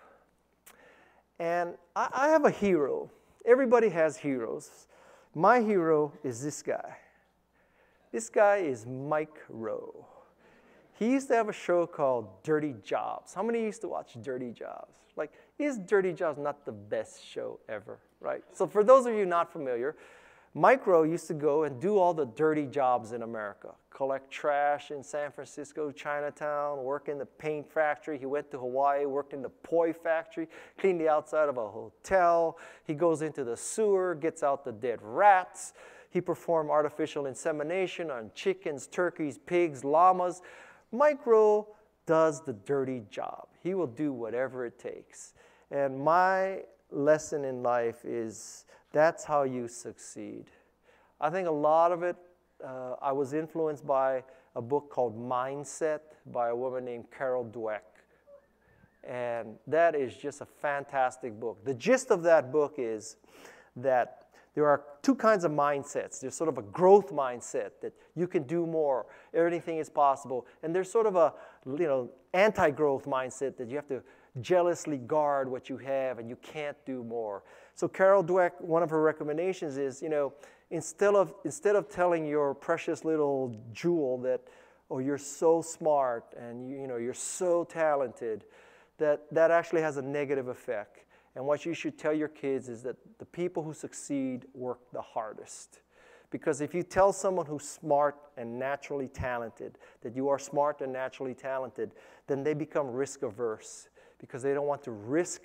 And I have a hero. Everybody has heroes. My hero is this guy. This guy is Mike Rowe. He used to have a show called Dirty Jobs. How many used to watch Dirty Jobs? Like, is Dirty Jobs not the best show ever, right? So for those of you not familiar, Mike Rowe used to go and do all the dirty jobs in America. Collect trash in San Francisco, Chinatown, work in the paint factory. He went to Hawaii, worked in the poi factory, cleaned the outside of a hotel. He goes into the sewer, gets out the dead rats. He performed artificial insemination on chickens, turkeys, pigs, llamas. Mike Rowe does the dirty job. He will do whatever it takes. And my lesson in life is that's how you succeed. I think a lot of it, I was influenced by a book called Mindset by a woman named Carol Dweck. And that is just a fantastic book. The gist of that book is that there are 2 kinds of mindsets. There's sort of a growth mindset that you can do more, everything is possible. And there's sort of a anti-growth mindset that you have to jealously guard what you have and you can't do more. So Carol Dweck, one of her recommendations is, instead of telling your precious little jewel that, oh, you're so smart and you're so talented, that actually has a negative effect. And what you should tell your kids is that the people who succeed work the hardest. Because if you tell someone who's smart and naturally talented that you are smart and naturally talented, then they become risk averse because they don't want to risk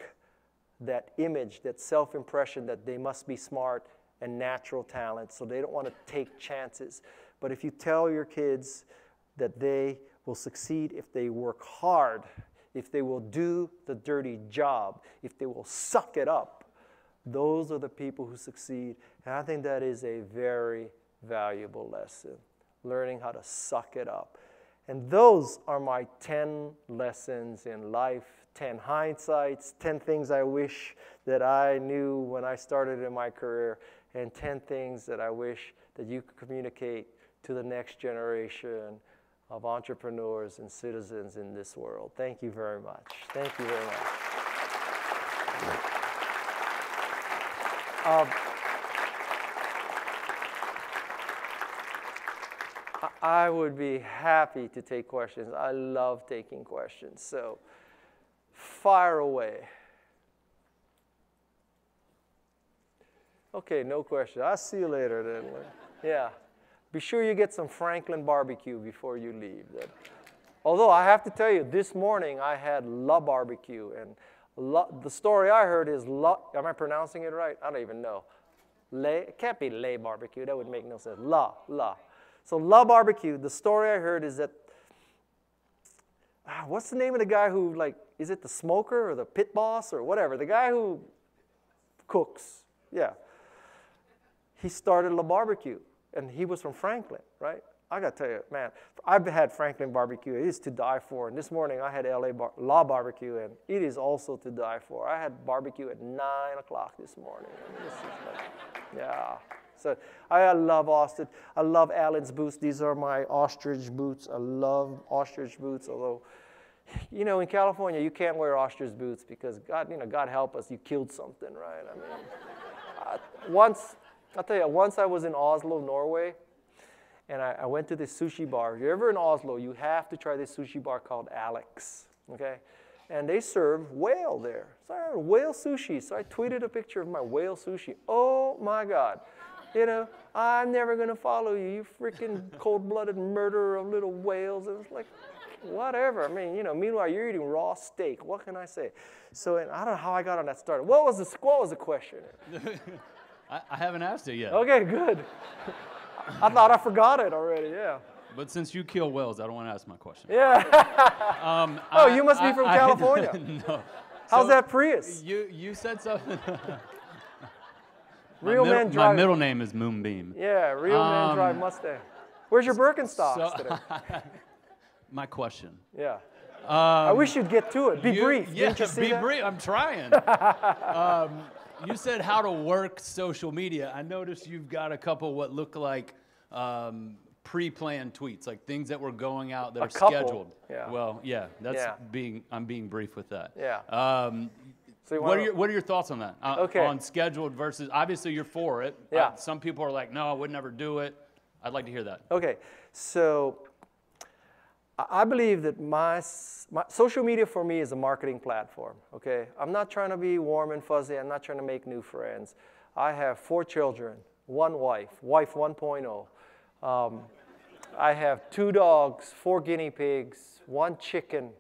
that image, that self-impression that they must be smart and natural talent, so they don't want to take chances. But if you tell your kids that they will succeed if they work hard, if they will do the dirty job, if they will suck it up, those are the people who succeed. And I think that is a very valuable lesson, learning how to suck it up. And those are my 10 lessons in life, 10 hindsights, 10 things I wish that I knew when I started in my career, and 10 things that I wish that you could communicate to the next generation of entrepreneurs and citizens in this world. Thank you very much. Thank you very much. I would be happy to take questions. I love taking questions. So fire away. Okay, no question. I'll see you later then. Yeah. Be sure you get some Franklin barbecue before you leave. Although I have to tell you, this morning I had La Barbecue, and the story I heard is La, am I pronouncing it right? I don't even know. It can't be Le Barbecue. That would make no sense. La. So La Barbecue, the story I heard is that, what's the name of the guy who, like, is it the smoker or the pit boss or whatever? The guy who cooks, yeah. He started La Barbecue, and he was from Franklin, right? I got to tell you, man, I've had Franklin barbecue. It is to die for. And this morning I had La Barbecue, and it is also to die for. I had barbecue at 9 o'clock this morning. Yeah. So I love Austin. I love Allen's boots. These are my ostrich boots. I love ostrich boots, although, you know, in California you can't wear ostrich boots because God help us, you killed something, right? I mean, I'll tell you, once I was in Oslo, Norway, and I went to this sushi bar. If you're ever in Oslo, you have to try this sushi bar called Alex, okay? And they serve whale there. So I had whale sushi. So I tweeted a picture of my whale sushi. Oh my God. You know, I'm never going to follow you, you freaking cold-blooded murderer of little whales. It was like, whatever. I mean, you know, meanwhile, you're eating raw steak. What can I say? So and I don't know how I got on that start. What was the question? I haven't asked it yet. Okay, good. I thought I forgot it already, yeah. But since you kill whales, I don't want to ask my question. Yeah. You must be from California. No. How's that Prius? You said something. My middle name is Moonbeam. Yeah, real men drive Mustang. Where's your Birkenstocks today? My question. Yeah. I wish you'd get to it. Be brief. Yeah, Didn't you see be that? brief. I'm trying. You said how to work social media. I noticed you've got a couple what look like pre-planned tweets, like things that were going out that are scheduled. Yeah. Well, yeah, I'm being brief with that. Yeah. So what are your thoughts on that? Okay. On scheduled versus, obviously you're for it. Yeah. Some people are like, no, I would never do it. I'd like to hear that. Okay. So I believe that my social media for me is a marketing platform, okay? I'm not trying to be warm and fuzzy. I'm not trying to make new friends. I have 4 children, 1 wife 1.0. I have 2 dogs, 4 guinea pigs, 1 chicken,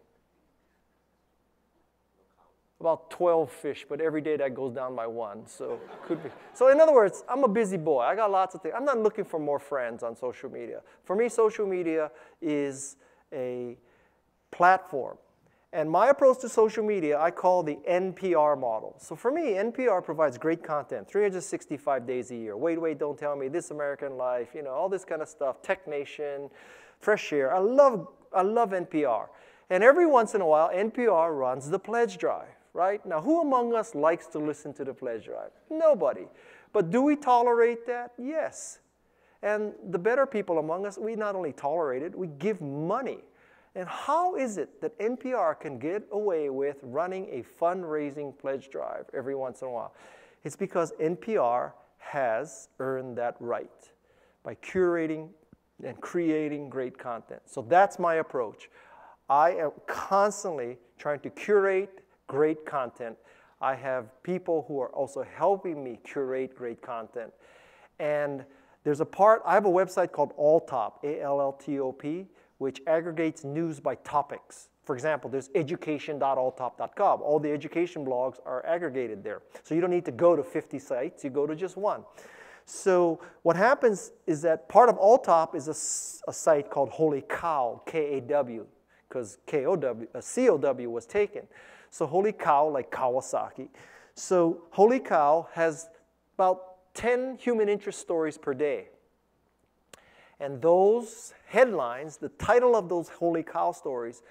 about 12 fish, but every day that goes down by 1, so could be. So in other words, I'm a busy boy. I got lots of things. I'm not looking for more friends on social media. For me, social media is a platform. And my approach to social media, I call the NPR model. So for me, NPR provides great content, 365 days a year. Wait, don't tell me, This American Life, you know, all this kind of stuff, Tech Nation, Fresh Air. I love NPR. And every once in a while, NPR runs the pledge drive, right? Now, who among us likes to listen to the pledge drive? Nobody. But do we tolerate that? Yes. And the better people among us, we not only tolerate it, we give money. And how is it that NPR can get away with running a fundraising pledge drive every once in a while? It's because NPR has earned that right by curating and creating great content. So that's my approach. I am constantly trying to curate great content. I have people who are also helping me curate great content. And There's a part, I have a website called Alltop, A-L-L-T-O-P, which aggregates news by topics. For example, there's education.alltop.com. All the education blogs are aggregated there. So you don't need to go to 50 sites, you go to just one. So what happens is that part of Alltop is a site called Holy Cow, K-A-W, because C-O-W was taken. So Holy Cow, like Kawasaki. So Holy Cow has about 10 human interest stories per day. And those headlines, the title of those Holy Cow stories,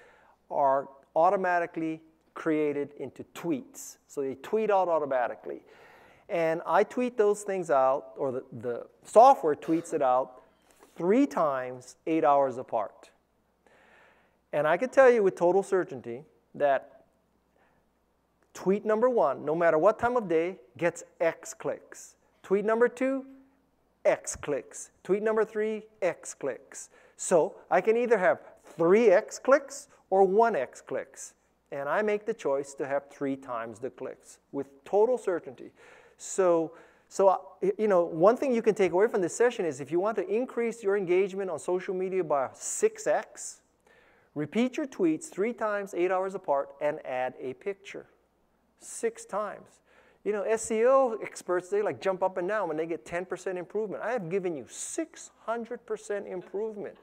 are automatically created into tweets. So they tweet out automatically. And I tweet those things out, or the software tweets it out 3 times, 8 hours apart. And I can tell you with total certainty that tweet number 1, no matter what time of day, gets X clicks. Tweet number 2, X clicks. Tweet number 3, X clicks. So I can either have 3 X clicks or 1 X clicks. And I make the choice to have 3 times the clicks with total certainty. So one thing you can take away from this session is if you want to increase your engagement on social media by 6x, repeat your tweets 3 times, 8 hours apart, and add a picture. 6 times. You know, SEO experts, they like jump up and down when they get 10% improvement. I have given you 600% improvement.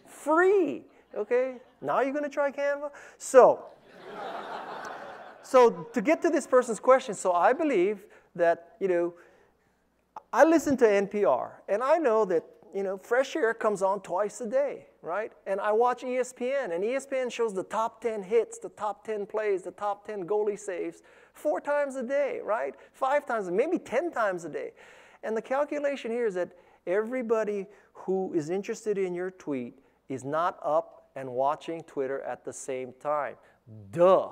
Free, okay? Now you're going to try Canva? So to get to this person's question, so I believe that, you know, I listen to NPR, and I know that, you know, Fresh Air comes on twice a day, right? And I watch ESPN, and ESPN shows the top 10 hits, the top 10 plays, the top 10 goalie saves 4 times a day, right? 5 times, maybe 10 times a day. And the calculation here is that everybody who is interested in your tweet is not up and watching Twitter at the same time. Duh.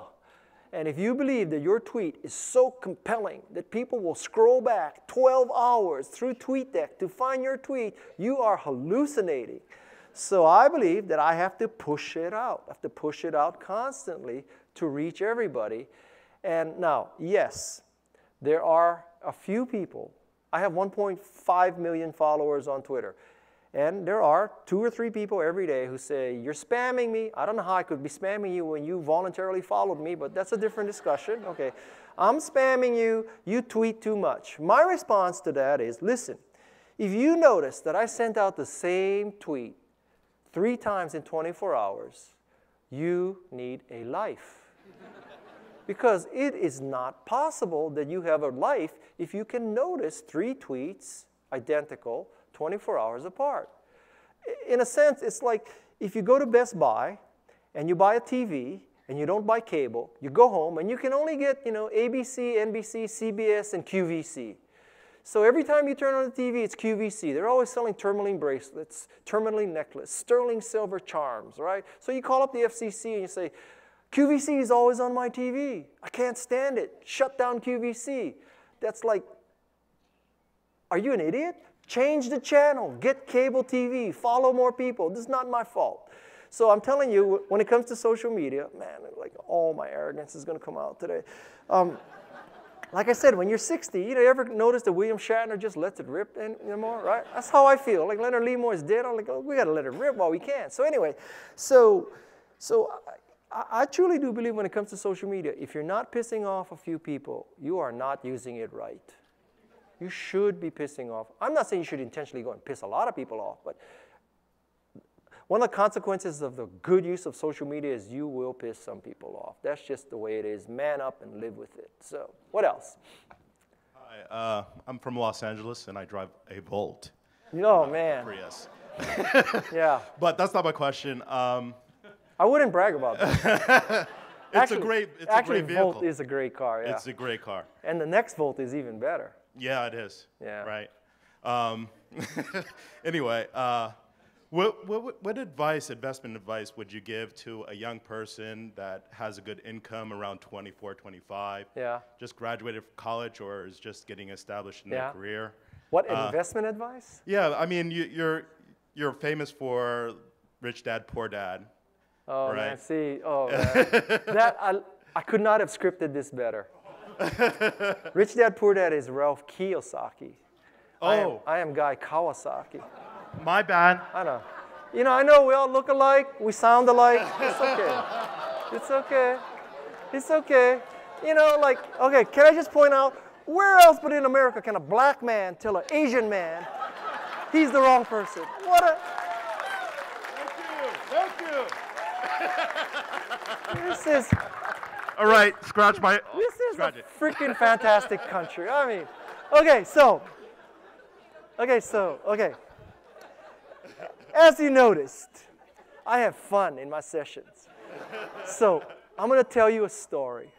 And if you believe that your tweet is so compelling that people will scroll back 12 hours through TweetDeck to find your tweet, you are hallucinating. So I believe that I have to push it out. I have to push it out constantly to reach everybody. And now, yes, there are a few people. I have 1.5 million followers on Twitter. And there are 2 or 3 people every day who say, you're spamming me. I don't know how I could be spamming you when you voluntarily followed me, but that's a different discussion. Okay, I'm spamming you. You tweet too much. My response to that is, listen, if you notice that I sent out the same tweet 3 times in 24 hours, you need a life. Because it is not possible that you have a life if you can notice 3 tweets identical 24 hours apart. In a sense, it's like if you go to Best Buy and you buy a TV and you don't buy cable, you go home and you can only get, you know, ABC, NBC, CBS, and QVC. So every time you turn on the TV, it's QVC. They're always selling tourmaline bracelets, tourmaline necklace, sterling silver charms, right? So you call up the FCC and you say, QVC is always on my TV. I can't stand it. Shut down QVC. That's like, are you an idiot? Change the channel. Get cable TV. Follow more people. This is not my fault. So I'm telling you, when it comes to social media, man, like all my arrogance is going to come out today. Like I said, when you're 60, you know, you ever notice that William Shatner just lets it rip anymore, right? That's how I feel. Like Leonard Nimoy is dead. I'm like, oh, we got to let it rip while we can. So anyway, I truly do believe when it comes to social media, if you're not pissing off a few people, you are not using it right. You should be pissing off. I'm not saying you should intentionally go and piss a lot of people off, but one of the consequences of the good use of social media is you will piss some people off. That's just the way it is. Man up and live with it. So, what else? Hi, I'm from Los Angeles, and I drive a Volt. Oh, man. Prius. Yeah. But that's not my question. I wouldn't brag about that. It's a great vehicle. Volt is a great car, yeah. It's a great car. And the next Volt is even better. Yeah, it is. Yeah. Right. Anyway, what investment advice would you give to a young person that has a good income around 24, 25? Yeah. Just graduated from college or is just getting established in their career? What investment advice? Yeah, I mean, you're famous for Rich Dad, Poor Dad. Oh, right? man, see, oh, man. I could not have scripted this better. Rich Dad, Poor Dad is Ralph Kiyosaki. Oh. I am Guy Kawasaki. My bad. I know. You know, I know we all look alike. We sound alike. It's okay. It's okay. It's okay. You know, like, okay, can I just point out, where else but in America can a black man tell an Asian man he's the wrong person? What a... Thank you. This is... All right, scratch my... This is scratch a it. freaking fantastic country. I mean, okay. As you noticed, I have fun in my sessions. So I'm going to tell you a story.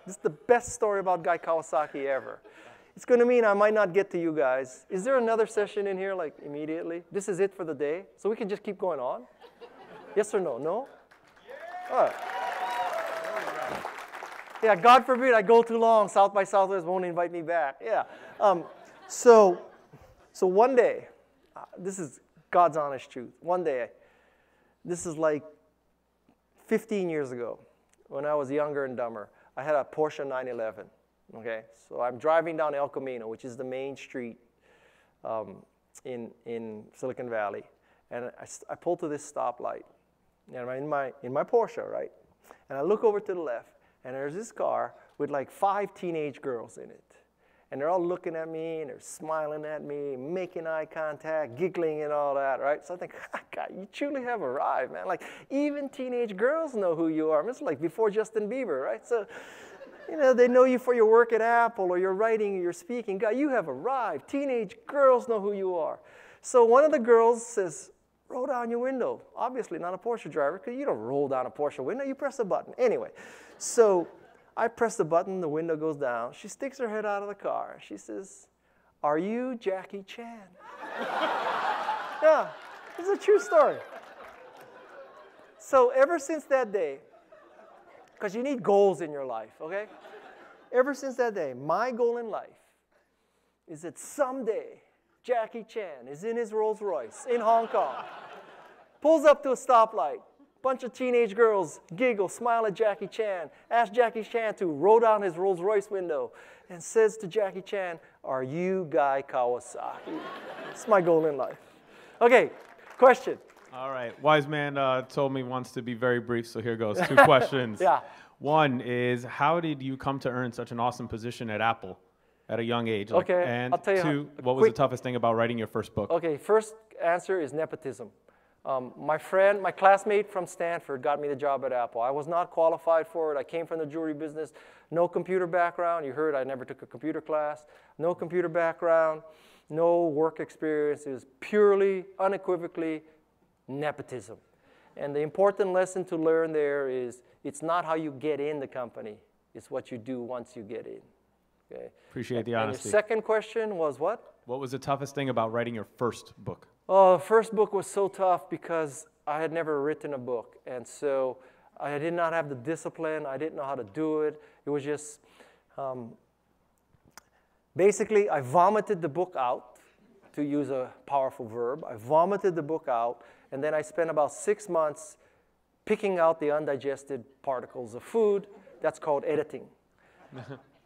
This is the best story about Guy Kawasaki ever. It's going to mean I might not get to you guys. Is there another session in here, like, immediately? This is it for the day? So we can just keep going on? Yes or no? No? All right. Yeah, God forbid I go too long. South by Southwest won't invite me back. Yeah. So one day, this is God's honest truth. One day, this is like 15 years ago, when I was younger and dumber. I had a Porsche 911. Okay, so I'm driving down El Camino, which is the main street in Silicon Valley, and I pull to this stoplight, and I'm in my Porsche, right? And I look over to the left, and there's this car with like 5 teenage girls in it. And they're all looking at me, and they're smiling at me, making eye contact, giggling and all that, right? So I think, God, you truly have arrived, man. Like, even teenage girls know who you are. I mean, it's like before Justin Bieber, right? So, you know, they know you for your work at Apple, or your writing, or your speaking. God, you have arrived. Teenage girls know who you are. So one of the girls says, roll down your window. Obviously not a Porsche driver, because you don't roll down a Porsche window. You press a button. Anyway, so I press the button, the window goes down. She sticks her head out of the car. She says, are you Jackie Chan? Yeah, it's a true story. So ever since that day, because you need goals in your life, okay? Ever since that day, my goal in life is that someday Jackie Chan is in his Rolls Royce in Hong Kong, pulls up to a stoplight, bunch of teenage girls giggle, smile at Jackie Chan, ask Jackie Chan to roll down his Rolls Royce window, and says to Jackie Chan, are you Guy Kawasaki? It's my goal in life. Okay, question. All right, wise man told me wants to be very brief, so here goes. 2 questions. Yeah. One is, how did you come to earn such an awesome position at Apple at a young age? Like, Okay, and I'll tell you 2, what was the toughest thing about writing your first book? Okay, first answer is nepotism. My classmate from Stanford got me the job at Apple. I was not qualified for it. I came from the jewelry business. No computer background. You heard I never took a computer class. No computer background. No work experience. It was purely, unequivocally nepotism. And the important lesson to learn there is it's not how you get in the company. It's what you do once you get in. Okay? Appreciate the And honesty. the second question was what? What was the toughest thing about writing your first book? Oh, the first book was so tough because I had never written a book. And so I did not have the discipline. I didn't know how to do it. It was just, basically, I vomited the book out, to use a powerful verb. I vomited the book out, and then I spent about 6 months picking out the undigested particles of food. That's called editing.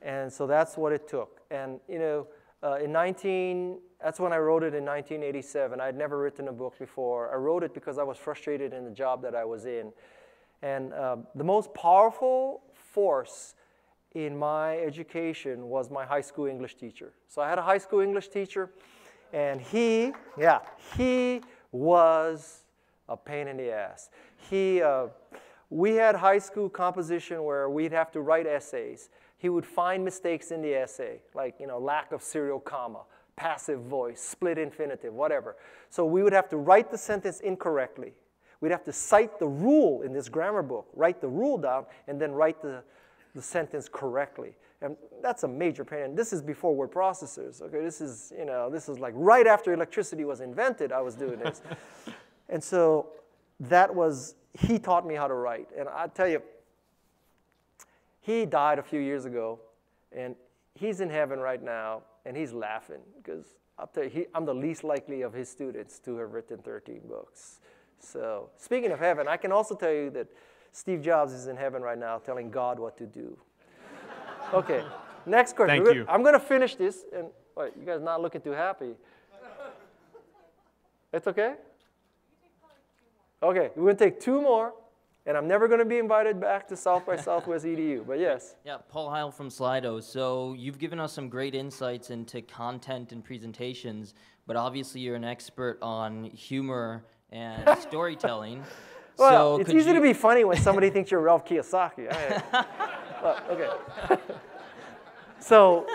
And so that's what it took. And, you know, that's when I wrote it in 1987. I had never written a book before. I wrote it because I was frustrated in the job that I was in. And the most powerful force in my education was my high school English teacher. So I had a high school English teacher, and he was a pain in the ass. We had high school composition where we'd have to write essays. He would find mistakes in the essay, like, you know, lack of serial comma, passive voice, split infinitive, whatever. So we would have to write the sentence incorrectly. We'd have to cite the rule in this grammar book, write the rule down, and then write the sentence correctly. And that's a major pain. And this is before word processors. Okay, this is, you know, this is like right after electricity was invented, I was doing this. And so he taught me how to write. And I tell you, he died a few years ago, and he's in heaven right now, and he's laughing because I'll tell you, I'm the least likely of his students to have written 13 books. So speaking of heaven, I can also tell you that Steve Jobs is in heaven right now telling God what to do. Okay, next question. Thank you. I'm going to finish this, and Wait, you guys not looking too happy. It's okay? Okay, we're going to take 2 more, and I'm never going to be invited back to South by Southwest EDU, but yes. Yeah, Paul Heil from Slido. So you've given us some great insights into content and presentations, but obviously you're an expert on humor and storytelling. Well, so it's easy to be funny when somebody thinks you're Ralph Kiyosaki. Well, okay. So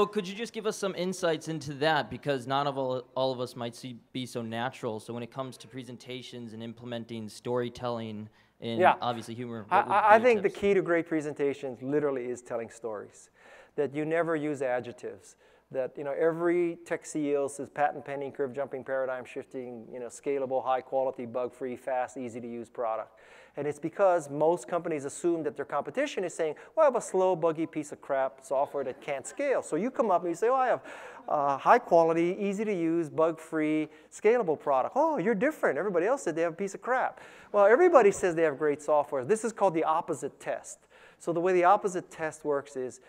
could you just give us some insights into that? Because not all of us might be so natural. So when it comes to presentations and implementing storytelling and obviously humor, I think the key to great presentations literally is telling stories. That you never use adjectives. That every tech CEO says patent pending, curve jumping, paradigm shifting, scalable, high quality, bug free, fast, easy to use product. And it's because most companies assume that their competition is saying, well, I have a slow, buggy piece of crap software that can't scale. So you come up and you say, oh, I have high quality, easy to use, bug free, scalable product. Oh, you're different. Everybody else said they have a piece of crap. Well, everybody says they have great software. This is called the opposite test. So the way the opposite test works is,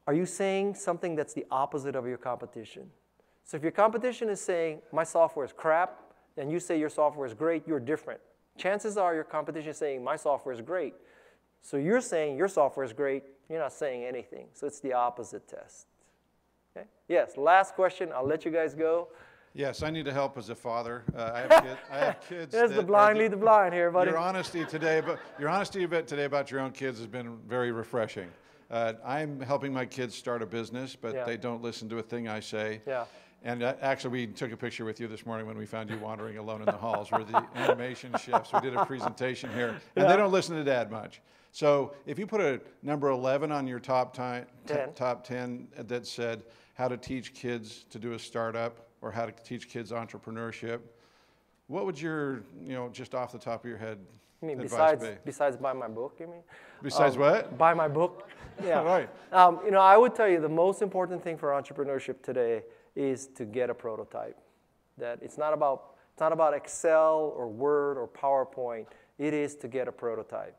are you saying something that's the opposite of your competition? So if your competition is saying, my software is crap, and you say your software is great, you're different. Chances are your competition is saying, my software is great. So you're saying your software is great, you're not saying anything. So it's the opposite test. Okay? Yes, last question, I'll let you guys go. Yes, I need to help as a father. I have kids. There's the blind lead the blind here, buddy. Your honesty today about your own kids has been very refreshing. I'm helping my kids start a business, but they don't listen to a thing I say. Yeah. And actually, we took a picture with you this morning when we found you wandering alone in the halls. We're the animation chefs. We did a presentation here, and they don't listen to Dad much. So if you put a number 11 on your top 10 that said how to teach kids to do a startup or how to teach kids entrepreneurship, what would your, just off the top of your head, you mean advice be? Besides buy my book, you mean? Besides what? Buy my book. Yeah. Right. I would tell you the most important thing for entrepreneurship today is to get a prototype. That it's not about Excel or Word or PowerPoint. It is to get a prototype.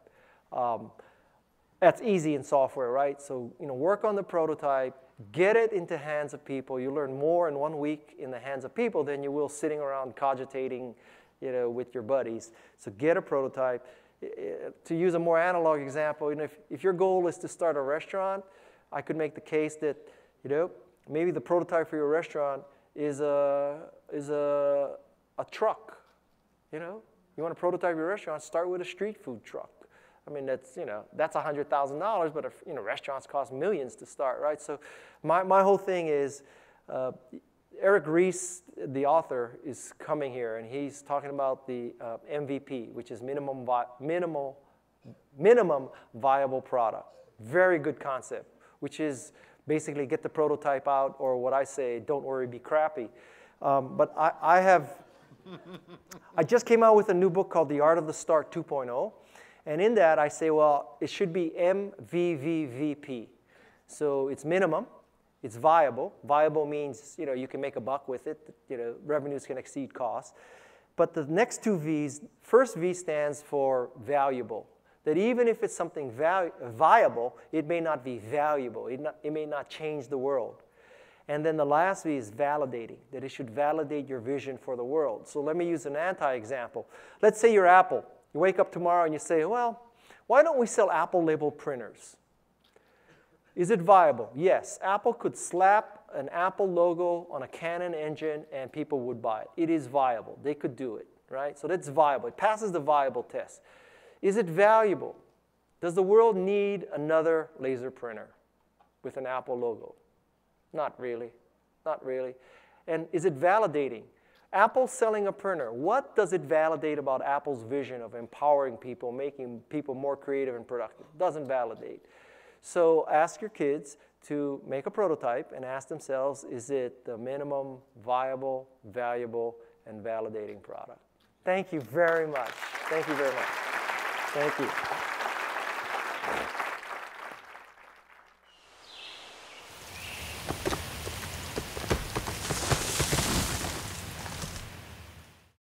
That's easy in software, right? So work on the prototype, get it into hands of people. You learn more in 1 week in the hands of people than you will sitting around cogitating, with your buddies. So get a prototype. To use a more analog example, if your goal is to start a restaurant, I could make the case that maybe the prototype for your restaurant is a truck. You want to prototype your restaurant, start with a street food truck. I mean, that's $100,000, but restaurants cost millions to start, right? So my whole thing is, Eric Ries, the author, is coming here, and he's talking about the MVP, which is minimum viable product. Very good concept, which is basically get the prototype out, or what I say, don't worry, be crappy. But I just came out with a new book called The Art of the Start 2.0, and in that I say, well, it should be MVVVP. So it's minimum. It's viable. Viable means, you can make a buck with it. Revenues can exceed costs. But the next 2 V's, first V stands for valuable. That even if it's something viable, it may not be valuable. It may not change the world. And then the last V is validating, that it should validate your vision for the world. So let me use an anti-example. Let's say you're Apple. You wake up tomorrow and you say, well, why don't we sell Apple label printers? Is it viable? Yes. Apple could slap an Apple logo on a Canon engine and people would buy it. It is viable. They could do it, right? So that's viable. It passes the viable test. Is it valuable? Does the world need another laser printer with an Apple logo? Not really. Not really. And is it validating? Apple selling a printer, what does it validate about Apple's vision of empowering people, making people more creative and productive? Doesn't validate. So ask your kids to make a prototype and ask themselves, is it the minimum viable, valuable, and validating product? Thank you very much. Thank you very much. Thank you.